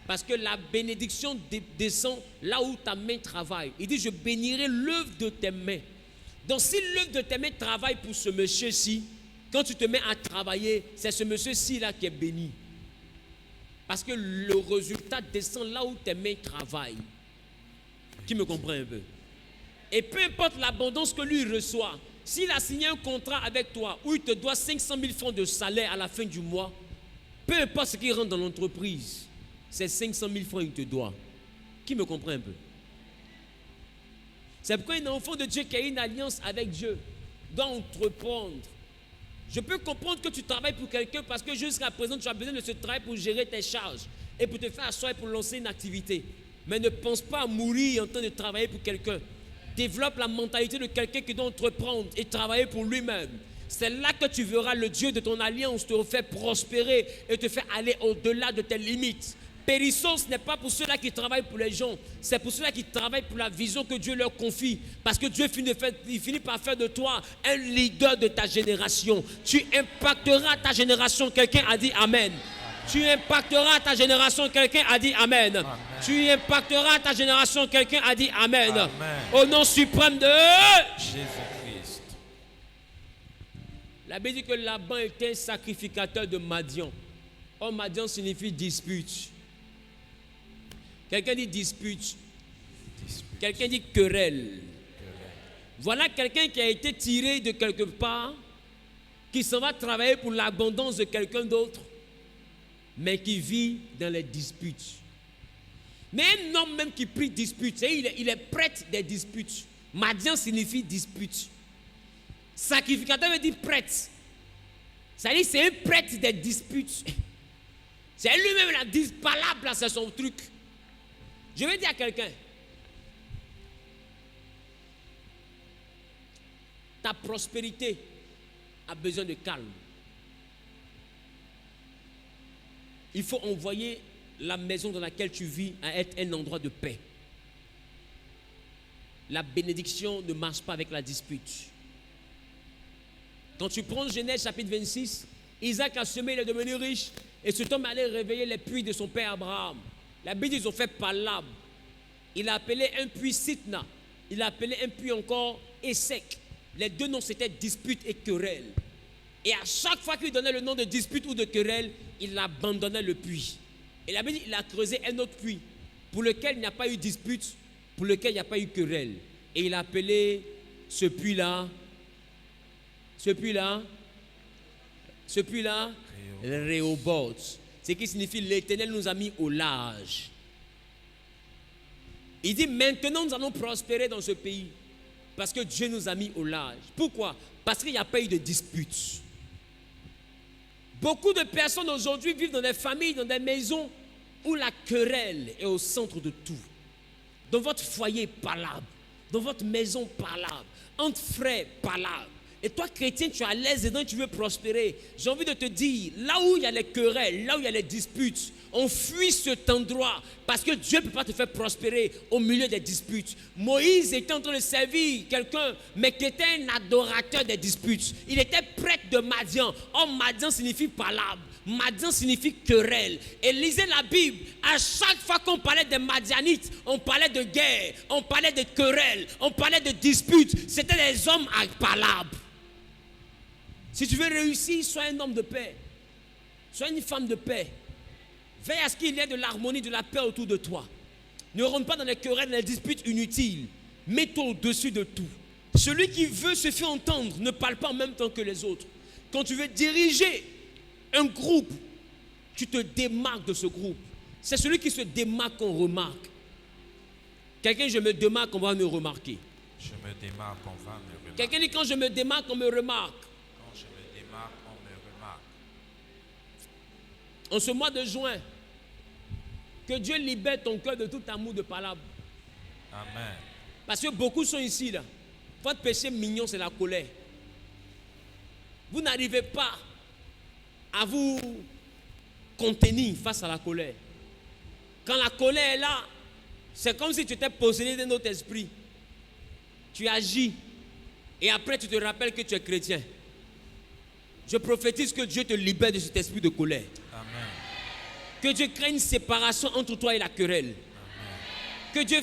Parce que la bénédiction descend là où ta main travaille. Il dit, je bénirai l'œuvre de tes mains. Donc si l'œuvre de tes mains travaille pour ce monsieur-ci, quand tu te mets à travailler, c'est ce monsieur-ci là qui est béni. Parce que le résultat descend là où tes mains travaillent. Qui me comprend un peu? Et peu importe l'abondance que lui reçoit, s'il a signé un contrat avec toi où il te doit 500 000 francs de salaire à la fin du mois, peu importe ce qu'il rentre dans l'entreprise, c'est 500 000 francs qu'il te doit. Qui me comprend un peu? C'est pourquoi un enfant de Dieu qui a une alliance avec Dieu doit entreprendre. Je peux comprendre que tu travailles pour quelqu'un parce que jusqu'à présent, tu as besoin de ce travail pour gérer tes charges et pour te faire asseoir et pour lancer une activité. Mais ne pense pas à mourir en train de travailler pour quelqu'un. Développe la mentalité de quelqu'un qui doit entreprendre et travailler pour lui-même. C'est là que tu verras le Dieu de ton alliance te faire prospérer et te faire aller au-delà de tes limites. Périsson, ce n'est pas pour ceux-là qui travaillent pour les gens, c'est pour ceux-là qui travaillent pour la vision que Dieu leur confie. Parce que Dieu finit par faire de toi un leader de ta génération. Tu impacteras ta génération. Quelqu'un a dit Amen. Tu impacteras ta génération. Quelqu'un a dit Amen. Amen. Tu impacteras ta génération. Quelqu'un a dit Amen. Amen. Au nom suprême de Jésus-Christ. La Bible dit que Laban était un sacrificateur de Madian. Or, Madian signifie dispute. Quelqu'un dit dispute. Quelqu'un dit querelle. Voilà quelqu'un qui a été tiré de quelque part, qui s'en va travailler pour l'abondance de quelqu'un d'autre, mais qui vit dans les disputes. Mais un homme même qui prie dispute, il est prêtre des disputes. Madian signifie dispute. Sacrificateur veut dire prêtre. C'est-à-dire c'est un prêtre des disputes. C'est lui-même la dispalable, c'est son truc. Je vais dire à quelqu'un, ta prospérité a besoin de calme. Il faut envoyer la maison dans laquelle tu vis à être un endroit de paix. La bénédiction ne marche pas avec la dispute. Quand tu prends Genèse chapitre 26, Isaac a semé, il est devenu riche, et cet homme allait réveiller les puits de son père Abraham. La Bible, ils ont fait Palab. Il a appelé un puits Sitna. Il a appelé un puits encore Essek. Les deux noms, c'était dispute et querelle. Et à chaque fois qu'il donnait le nom de dispute ou de querelle, il abandonnait le puits. Et la Bible dit, il a creusé un autre puits pour lequel il n'y a pas eu dispute, pour lequel il n'y a pas eu querelle. Et il a appelé ce puits-là, Rehoboth. Ce qui signifie l'Éternel nous a mis au large. Il dit maintenant nous allons prospérer dans ce pays parce que Dieu nous a mis au large. Pourquoi? Parce qu'il n'y a pas eu de dispute. Beaucoup de personnes aujourd'hui vivent dans des familles, dans des maisons où la querelle est au centre de tout. Dans votre foyer, palabre. Dans votre maison, palabre. Entre frères, palabre. Et toi, chrétien, tu es à l'aise dedans et tu veux prospérer. J'ai envie de te dire, là où il y a les querelles, là où il y a les disputes, on fuit cet endroit parce que Dieu ne peut pas te faire prospérer au milieu des disputes. Moïse était en train de servir quelqu'un, mais qui était un adorateur des disputes. Il était prêtre de Madian. Or, Madian signifie palabre. Madian signifie querelle. Et lisez la Bible. À chaque fois qu'on parlait des Madianites, on parlait de guerre, on parlait de querelles, on parlait de disputes. C'était des hommes à palabre. Si tu veux réussir, sois un homme de paix. Sois une femme de paix. Veille à ce qu'il y ait de l'harmonie, de la paix autour de toi. Ne rentre pas dans les querelles, dans les disputes inutiles. Mets-toi au-dessus de tout. Celui qui veut se faire entendre ne parle pas en même temps que les autres. Quand tu veux diriger un groupe, tu te démarques de ce groupe. C'est celui qui se démarque qu'on remarque. Quelqu'un, je me démarque, on va me remarquer. Je me démarque, on va me remarquer. Quelqu'un dit, quand je me démarque, on me remarque. Quand je me démarque, on me remarque. En ce mois de juin, que Dieu libère ton cœur de tout amour de palabre. Amen. Parce que beaucoup sont ici là. Votre péché mignon, c'est la colère. Vous n'arrivez pas à vous contenir face à la colère. Quand la colère est là, c'est comme si tu étais possédé d'un autre esprit. Tu agis et après tu te rappelles que tu es chrétien. Je prophétise que Dieu te libère de cet esprit de colère. Amen. Que Dieu crée une séparation entre toi et la querelle. Amen. Que Dieu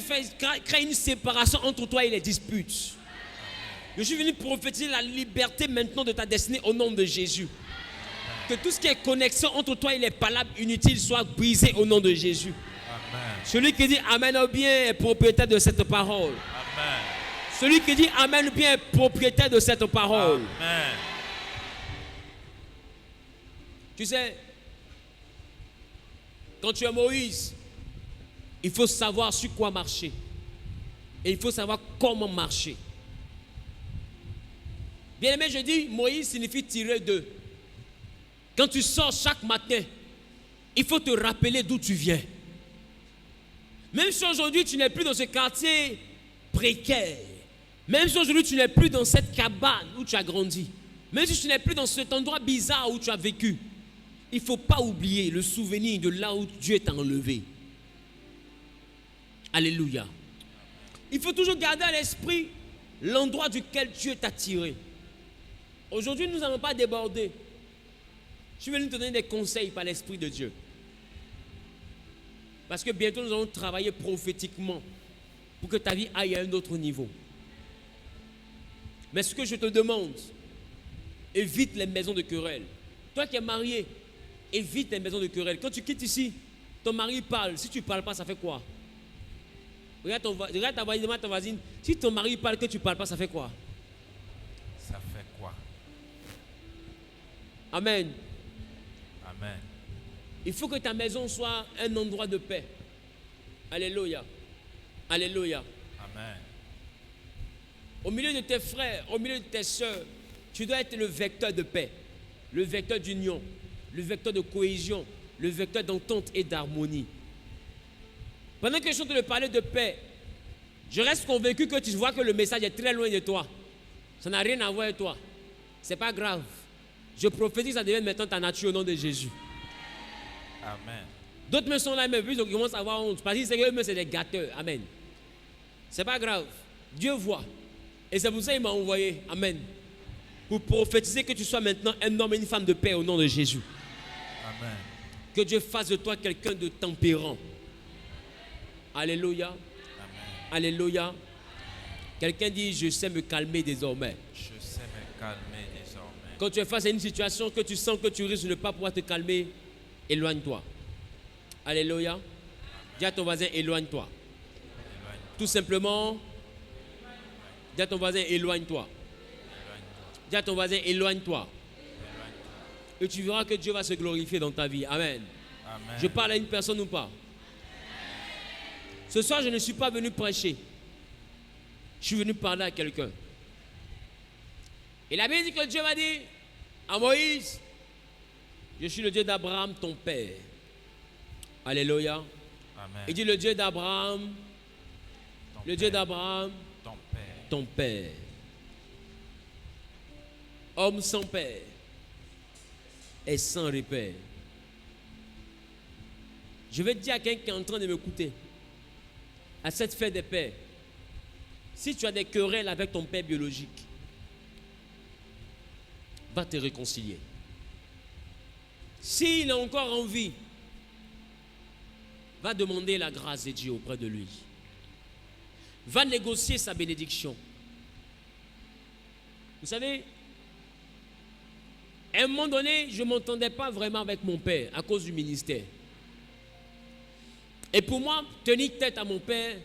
crée une séparation entre toi et les disputes. Amen. Je suis venu prophétiser la liberté maintenant de ta destinée au nom de Jésus. Amen. Que tout ce qui est connexion entre toi et les palabres inutiles soit brisé au nom de Jésus. Amen. Celui qui dit Amen au bien est propriétaire de cette parole. Amen. Celui qui dit Amen au bien est propriétaire de cette parole. Amen. Tu sais, quand tu es Moïse, il faut savoir sur quoi marcher. Et il faut savoir comment marcher. Bien aimé, je dis, Moïse signifie tirer d'eux. Quand tu sors chaque matin, il faut te rappeler d'où tu viens. Même si aujourd'hui tu n'es plus dans ce quartier précaire, même si aujourd'hui tu n'es plus dans cette cabane où tu as grandi, même si tu n'es plus dans cet endroit bizarre où tu as vécu, il ne faut pas oublier le souvenir de là où Dieu t'a enlevé. Alléluia. Il faut toujours garder à l'esprit l'endroit duquel Dieu t'a tiré. Aujourd'hui, nous n'allons pas déborder. Je suis venu te donner des conseils par l'Esprit de Dieu. Parce que bientôt, nous allons travailler prophétiquement pour que ta vie aille à un autre niveau. Mais ce que je te demande, évite les maisons de querelle. Toi qui es marié, évite les maisons de querelle. Quand tu quittes ici, ton mari parle. Si tu ne parles pas, ça fait quoi? Regarde ta voisine, demande à ta voisine. Si ton mari parle que tu ne parles pas, ça fait quoi? Ça fait quoi? Amen. Amen. Il faut que ta maison soit un endroit de paix. Alléluia. Alléluia. Amen. Au milieu de tes frères, au milieu de tes soeurs, tu dois être le vecteur de paix, le vecteur d'union, le vecteur de cohésion, le vecteur d'entente et d'harmonie. Pendant que je suis en train de parler de paix, je reste convaincu que tu vois que le message est très loin de toi. Ça n'a rien à voir avec toi. Ce n'est pas grave. Je prophétise que ça devienne maintenant ta nature au nom de Jésus. Amen. D'autres me sont là, mais puis ils commencent à avoir honte. Parce qu'ils savent qu'eux, c'est des gâteurs. Amen. C'est pas grave. Dieu voit. Et c'est pour ça qu'il m'a envoyé. Amen. Pour prophétiser que tu sois maintenant un homme et une femme de paix au nom de Jésus. Amen. Que Dieu fasse de toi quelqu'un de tempérant. Alléluia. Amen. Alléluia. Quelqu'un dit, je sais me calmer désormais. Je sais me calmer désormais. Quand tu es face à une situation que tu sens que tu risques de ne pas pouvoir te calmer, éloigne-toi. Alléluia. Dis à ton voisin, éloigne-toi. Tout simplement, dis à ton voisin, éloigne-toi. Dis à ton voisin, éloigne-toi. Et tu verras que Dieu va se glorifier dans ta vie. Amen. Amen. Je parle à une personne ou pas? Ce soir, je ne suis pas venu prêcher. Je suis venu parler à quelqu'un. Et la Bible dit que Dieu m'a dit à Moïse, je suis le Dieu d'Abraham, ton père. Alléluia. Amen. Il dit le Dieu d'Abraham, le Dieu d'Abraham, Ton père. ton père. Homme sans père et sans repère. Je vais te dire à quelqu'un qui est en train de m'écouter, à cette fête des pères, si tu as des querelles avec ton père biologique, va te réconcilier. S'il est encore en vie, va demander la grâce de Dieu auprès de lui. Va négocier sa bénédiction. Vous savez, à un moment donné, je ne m'entendais pas vraiment avec mon père à cause du ministère. Et pour moi, tenir tête à mon père,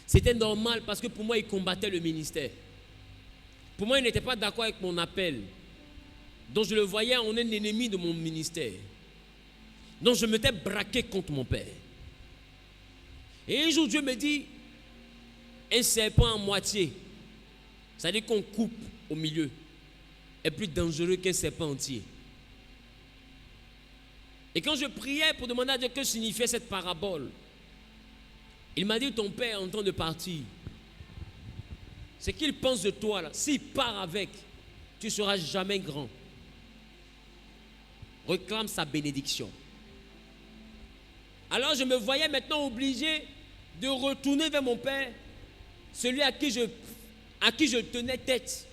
c'était normal parce que pour moi, il combattait le ministère. Pour moi, il n'était pas d'accord avec mon appel. Donc je le voyais en un ennemi de mon ministère. Donc je m'étais braqué contre mon père. Et un jour, Dieu me dit, un serpent en moitié, c'est-à-dire qu'on coupe au milieu, est plus dangereux qu'un serpent entier. Et quand je priais pour demander à Dieu que signifiait cette parabole, il m'a dit, ton père est en train de partir. Ce qu'il pense de toi, là, s'il part avec, tu ne seras jamais grand. Réclame sa bénédiction. Alors je me voyais maintenant obligé de retourner vers mon père, celui à qui je tenais tête,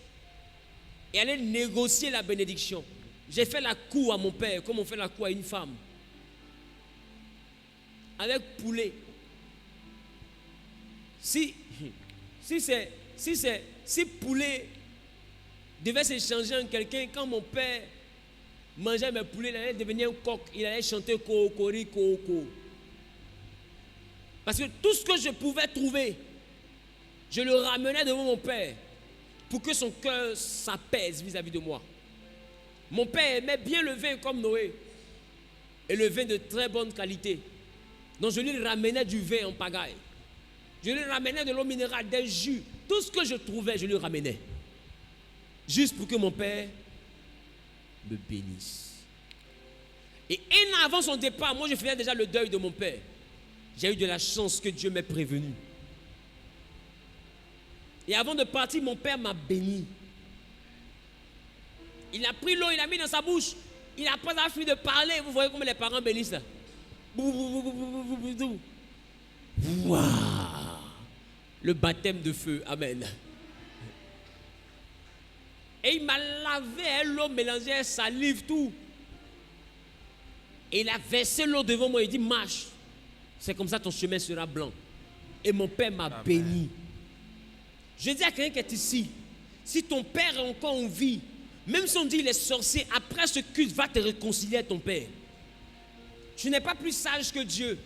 et aller négocier la bénédiction. J'ai fait la cour à mon père, comme on fait la cour à une femme. Avec poulet. Si poulet devait s'échanger en quelqu'un, quand mon père mangeait mes poulets, il allait devenir un coq, il allait chanter cocorico. Parce que tout ce que je pouvais trouver, je le ramenais devant mon père pour que son cœur s'apaise vis-à-vis de moi. Mon père aimait bien le vin comme Noé et le vin de très bonne qualité. Donc je lui ramenais du vin en pagaille. Je lui ramenais de l'eau minérale, des jus. Tout ce que je trouvais, je lui ramenais. Juste pour que mon père me bénisse. Et un an avant son départ, moi je faisais déjà le deuil de mon père. J'ai eu de la chance que Dieu m'ait prévenu. Et avant de partir, mon père m'a béni. Il a pris l'eau, il a mis dans sa bouche. Il n'a pas fini de parler. Vous voyez comment les parents bénissent là. Waouh! Le baptême de feu. Amen. Et il m'a lavé l'eau mélangée, salive, tout. Et il a versé l'eau devant moi. Il dit, marche. C'est comme ça ton chemin sera blanc. Et mon père m'a béni. Je dis à quelqu'un qui est ici, si ton père est encore en vie, même si on dit il est sorcier, après ce culte, va te réconcilier à ton père. Tu n'es pas plus sage que Dieu.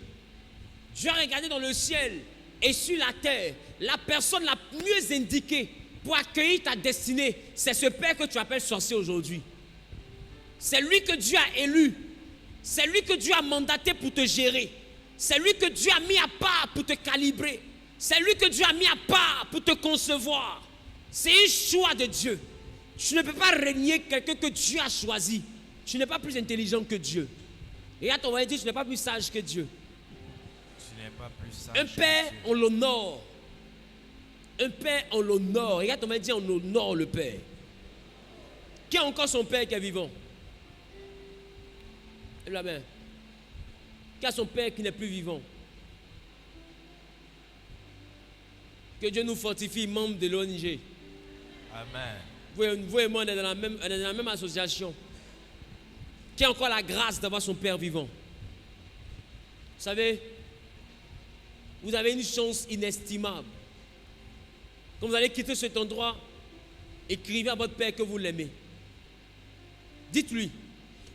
Dieu a regardé dans le ciel et sur la terre. La personne la mieux indiquée pour accueillir ta destinée, c'est ce père que tu appelles sorcier aujourd'hui. C'est lui que Dieu a élu. C'est lui que Dieu a mandaté pour te gérer. C'est lui que Dieu a mis à part pour te calibrer. C'est lui que Dieu a mis à part pour te concevoir. C'est un choix de Dieu. Tu ne peux pas régner quelqu'un que Dieu a choisi. Tu n'es pas plus intelligent que Dieu. Et à ton voisin, tu n'es pas plus sage que Dieu. Tu n'es pas plus sage un père, on l'honore. Un père, on l'honore. Et à ton voisin, on honore le père. Qui a encore son père qui est vivant? Lève la main. Qui a son père qui n'est plus vivant? Que Dieu nous fortifie, membres de l'ONG. Amen. Vous et moi, on est dans la même association. Qui a encore la grâce d'avoir son père vivant? Vous savez, vous avez une chance inestimable. Quand vous allez quitter cet endroit, écrivez à votre père que vous l'aimez. Dites-lui,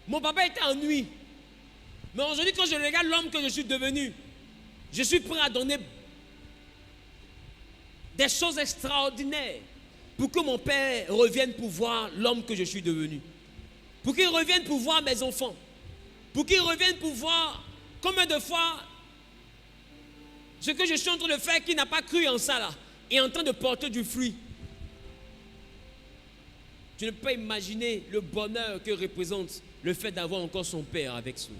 mon papa était en nuit. Mais aujourd'hui, quand je regarde l'homme que je suis devenu, je suis prêt à donner des choses extraordinaires pour que mon père revienne pour voir l'homme que je suis devenu. Pour qu'il revienne pour voir mes enfants. Pour qu'il revienne pour voir combien de fois ce que je suis en train de faire, qui n'a pas cru en ça là, est en train de porter du fruit. Tu ne peux pas imaginer le bonheur que représente le fait d'avoir encore son père avec soi.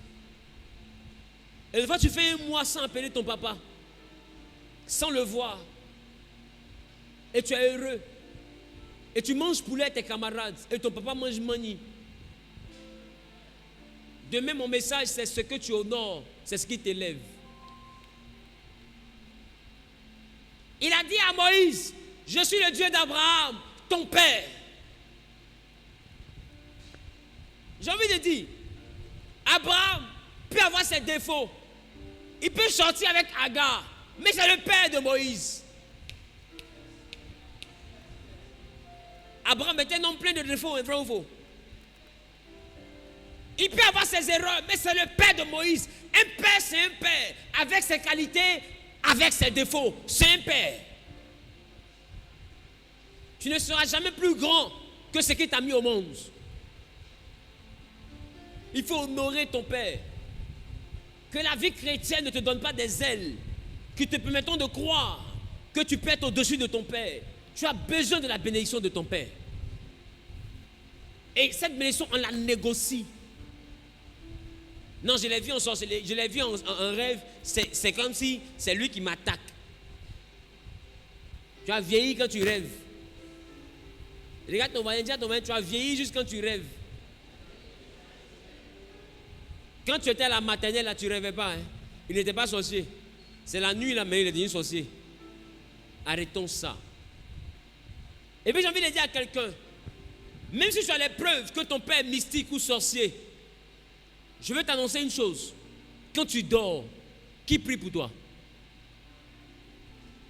Et des fois tu fais un mois sans appeler ton papa, sans le voir. Et tu es heureux. Et tu manges poulet avec tes camarades. Et ton papa mange mani. Demain, mon message, c'est ce que tu honores. C'est ce qui t'élève. Il a dit à Moïse, je suis le Dieu d'Abraham, ton père. J'ai envie de dire, Abraham peut avoir ses défauts. Il peut sortir avec Agar. Mais c'est le père de Moïse. Abraham était un homme plein de défauts, vrai ou faux? Il peut avoir ses erreurs, mais c'est le père de Moïse. Un père, c'est un père. Avec ses qualités, avec ses défauts. C'est un père. Tu ne seras jamais plus grand que ce qui t'a mis au monde. Il faut honorer ton père. Que la vie chrétienne ne te donne pas des ailes qui te permettront de croire que tu peux être au-dessus de ton père. Tu as besoin de la bénédiction de ton père. Et cette bénédiction, on la négocie. Non, je l'ai vu en sorcellerie, je l'ai vu en rêve. C'est comme si c'est lui qui m'attaque. Tu as vieilli quand tu rêves. Regarde ton voisin, dis à ton voisin, tu as vieilli juste quand tu rêves. Quand tu étais à la maternelle, là, tu ne rêvais pas. Hein? Il n'était pas sorcier. C'est la nuit, là, mais il est devenu sorcier. Arrêtons ça. Et puis j'ai envie de dire à quelqu'un, même si tu as les preuves que ton père est mystique ou sorcier, je veux t'annoncer une chose. Quand tu dors, qui prie pour toi?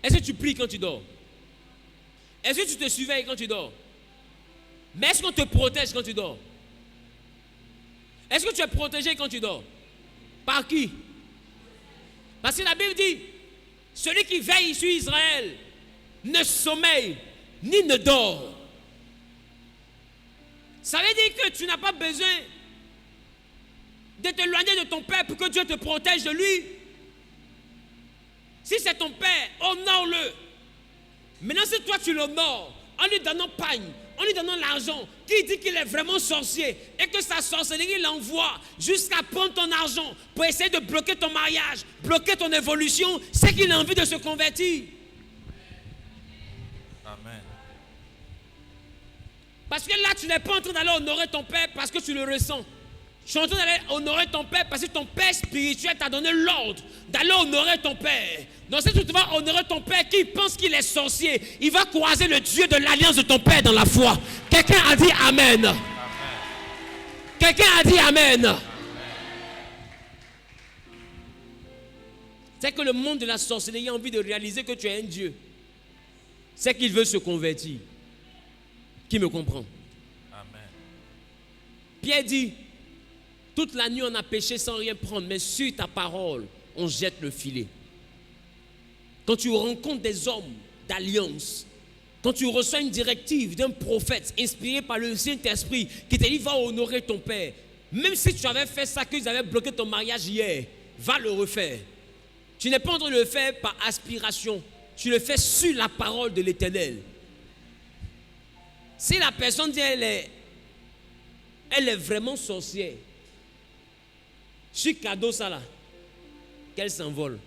Est-ce que tu pries quand tu dors? Est-ce que tu te surveilles quand tu dors? Mais est-ce qu'on te protège quand tu dors? Est-ce que tu es protégé quand tu dors? Par qui? Parce que la Bible dit, Celui qui veille sur Israël ne sommeille ni ne dort. Ça veut dire que tu n'as pas besoin de t'éloigner de ton père pour que Dieu te protège de lui. Si c'est ton père, honore-le. Maintenant, si toi tu l'honores en lui donnant pagne, en lui donnant l'argent, qui dit qu'il est vraiment sorcier et que sa sorcellerie l'envoie jusqu'à prendre ton argent pour essayer de bloquer ton mariage, bloquer ton évolution, c'est qu'il a envie de se convertir. Amen. Parce que là, tu n'es pas en train d'aller honorer ton père parce que tu le ressens. Tu es en train d'aller honorer ton père parce que ton père spirituel t'a donné l'ordre d'aller honorer ton père. Donc si tu vas honorer ton père qui pense qu'il est sorcier, il va croiser le Dieu de l'alliance de ton père dans la foi. Quelqu'un a dit Amen. Amen. Quelqu'un a dit Amen. Amen. C'est que le monde de la sorcellerie a envie de réaliser que tu es un Dieu. C'est qu'il veut se convertir. Qui me comprend? Amen. Pierre dit, toute la nuit on a péché sans rien prendre, mais sur ta parole, on jette le filet. Quand tu rencontres des hommes d'alliance, quand tu reçois une directive d'un prophète inspiré par le Saint-Esprit qui te dit va honorer ton père, même si tu avais fait ça, qu'ils avaient bloqué ton mariage hier, va le refaire. Tu n'es pas en train de le faire par aspiration, tu le fais sur la parole de l'Éternel. Si la personne dit elle est vraiment sorcière, sur cadeau ça là, qu'elle s'envole.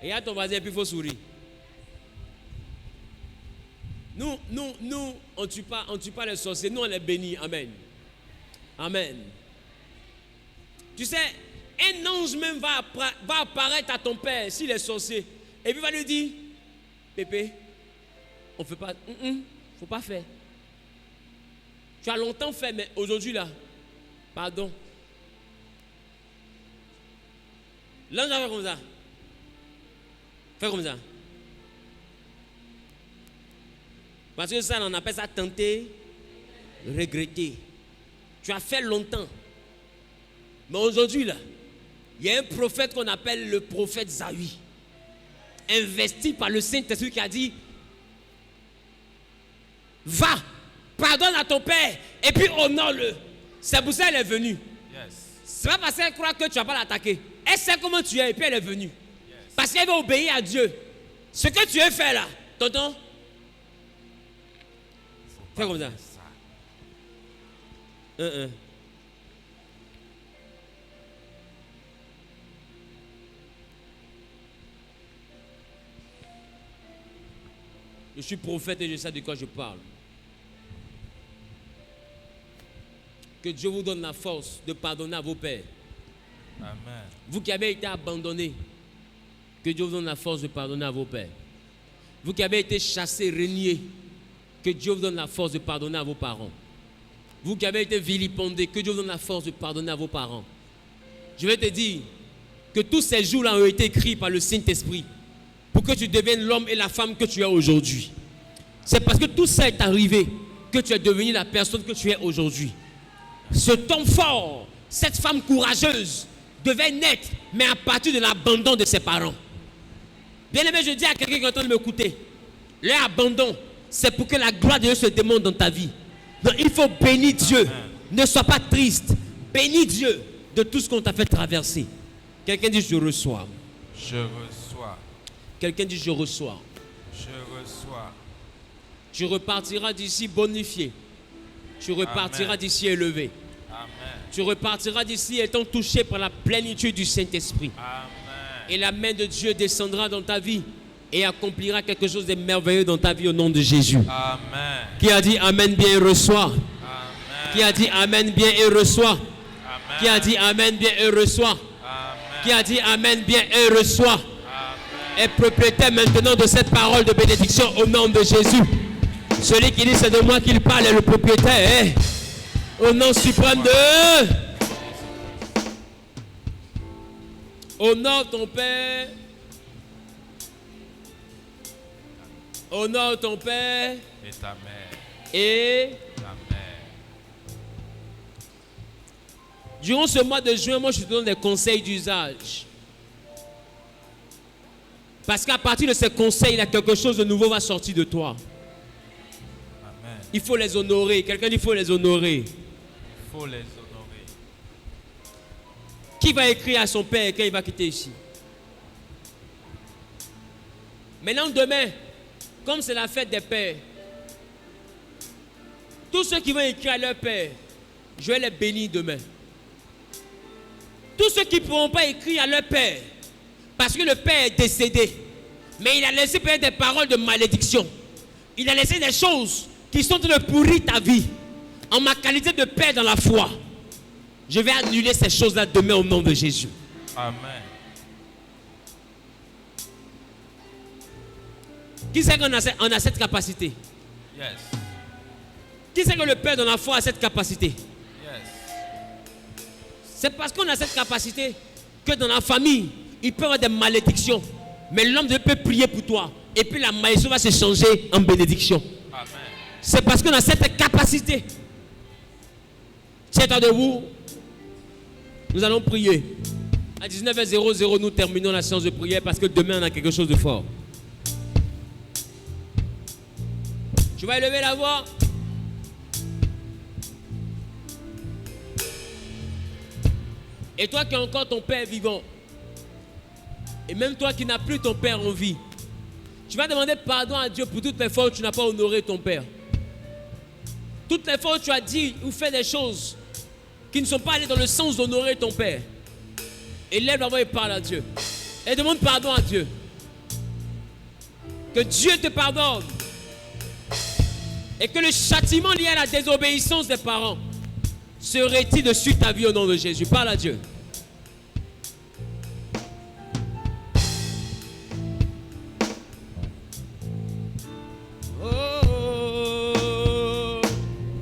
Et il y a ton voisin et puis il faut sourire. Nous, on ne tue pas les sorciers, nous on les bénit. Amen. Amen. Tu sais, un ange même va apparaître à ton père s'il est sorcier. Et puis il va lui dire, Pépé, on ne fait pas, faut pas faire. Tu as longtemps fait, mais aujourd'hui là, pardon. L'ange va faire comme ça. Fais comme ça. Parce que ça, on appelle ça tenter, regretter. Tu as fait longtemps. Mais aujourd'hui, là, il y a un prophète qu'on appelle le prophète Zawi, investi par le Saint-Esprit qui a dit, va, pardonne à ton père, et puis honore-le. C'est pour ça qu'elle est venue. Yes. C'est pas parce qu'elle croit que tu ne vas pas l'attaquer. Elle sait comment tu es, et puis elle est venue. Yes. Parce qu'elle veut obéir à Dieu. Ce que tu veux faire là, tonton, fais comme ça. Je suis prophète et je sais de quoi je parle. Que Dieu vous donne la force de pardonner à vos pères. Amen. Vous qui avez été abandonnés, que Dieu vous donne la force de pardonner à vos pères. Vous qui avez été chassés, reniés, que Dieu vous donne la force de pardonner à vos parents. Vous qui avez été vilipendés, que Dieu vous donne la force de pardonner à vos parents. Je vais te dire que tous ces jours-là ont été écrits par le Saint-Esprit pour que tu deviennes l'homme et la femme que tu es aujourd'hui. C'est parce que tout ça est arrivé que tu es devenu la personne que tu es aujourd'hui. Cet homme fort, cette femme courageuse devait naître, mais à partir de l'abandon de ses parents. Bien aimé, je dis à quelqu'un qui est en train de m'écouter, leur abandon, c'est pour que la gloire de Dieu se démontre dans ta vie. Donc il faut bénir Dieu. Ne sois pas triste. Bénis Dieu de tout ce qu'on t'a fait traverser. Quelqu'un dit je reçois. Je reçois. Quelqu'un dit je reçois. Je reçois. Tu repartiras d'ici bonifié. Tu repartiras d'ici élevé. Amen. Tu repartiras d'ici étant touché par la plénitude du Saint-Esprit. Amen. Et la main de Dieu descendra dans ta vie et accomplira quelque chose de merveilleux dans ta vie au nom de Jésus. Amen. Qui a dit Amen bien et reçoit. Amen. Qui a dit Amen bien et reçoit. Amen. Qui a dit Amen bien et reçoit. Amen. Qui a dit Amen bien et reçoit. Amen. Est propriétaire maintenant de cette parole de bénédiction au nom de Jésus. Celui qui dit c'est de moi qu'il parle est le propriétaire. Hein? Au nom suprême de... Honore ton Père. Honore ton Père. Et ta mère. Et... Ta mère. Durant ce mois de juin, moi je te donne des conseils d'usage. Parce qu'à partir de ces conseils, il y a quelque chose de nouveau va sortir de toi. Amen. Il faut les honorer. Quelqu'un dit il faut les honorer. Il faut les honorer. Qui va écrire à son père quand il va quitter ici? Maintenant, demain, comme c'est la fête des pères, tous ceux qui vont écrire à leur père, je vais les bénir demain. Tous ceux qui ne pourront pas écrire à leur père, parce que le père est décédé, mais il a laissé peut-être des paroles de malédiction. Il a laissé des choses qui sont en train de pourrir ta vie. En ma qualité de père dans la foi, je vais annuler ces choses-là demain au nom de Jésus. Amen. Qui sait qu'on a cette capacité? Yes. Qui sait que le père dans la foi a cette capacité? Yes. C'est parce qu'on a cette capacité que dans la famille, il peut y avoir des malédictions. Mais l'homme de Dieu peut prier pour toi. Et puis la malédiction va se changer en bénédiction. Amen. C'est parce qu'on a cette capacité. Tiens-toi debout. Nous allons prier. À 19h00, nous terminons la séance de prière parce que demain, on a quelque chose de fort. Tu vas élever la voix. Et toi qui as encore ton père vivant, et même toi qui n'as plus ton père en vie, tu vas demander pardon à Dieu pour toutes les fois où tu n'as pas honoré ton père. Toutes les fois où tu as dit ou fait des choses qui ne sont pas allées dans le sens d'honorer ton père. Et lève la voix et parle à Dieu. Et demande pardon à Dieu. Que Dieu te pardonne. Et que le châtiment lié à la désobéissance des parents se retire de suite ta vie au nom de Jésus. Parle à Dieu.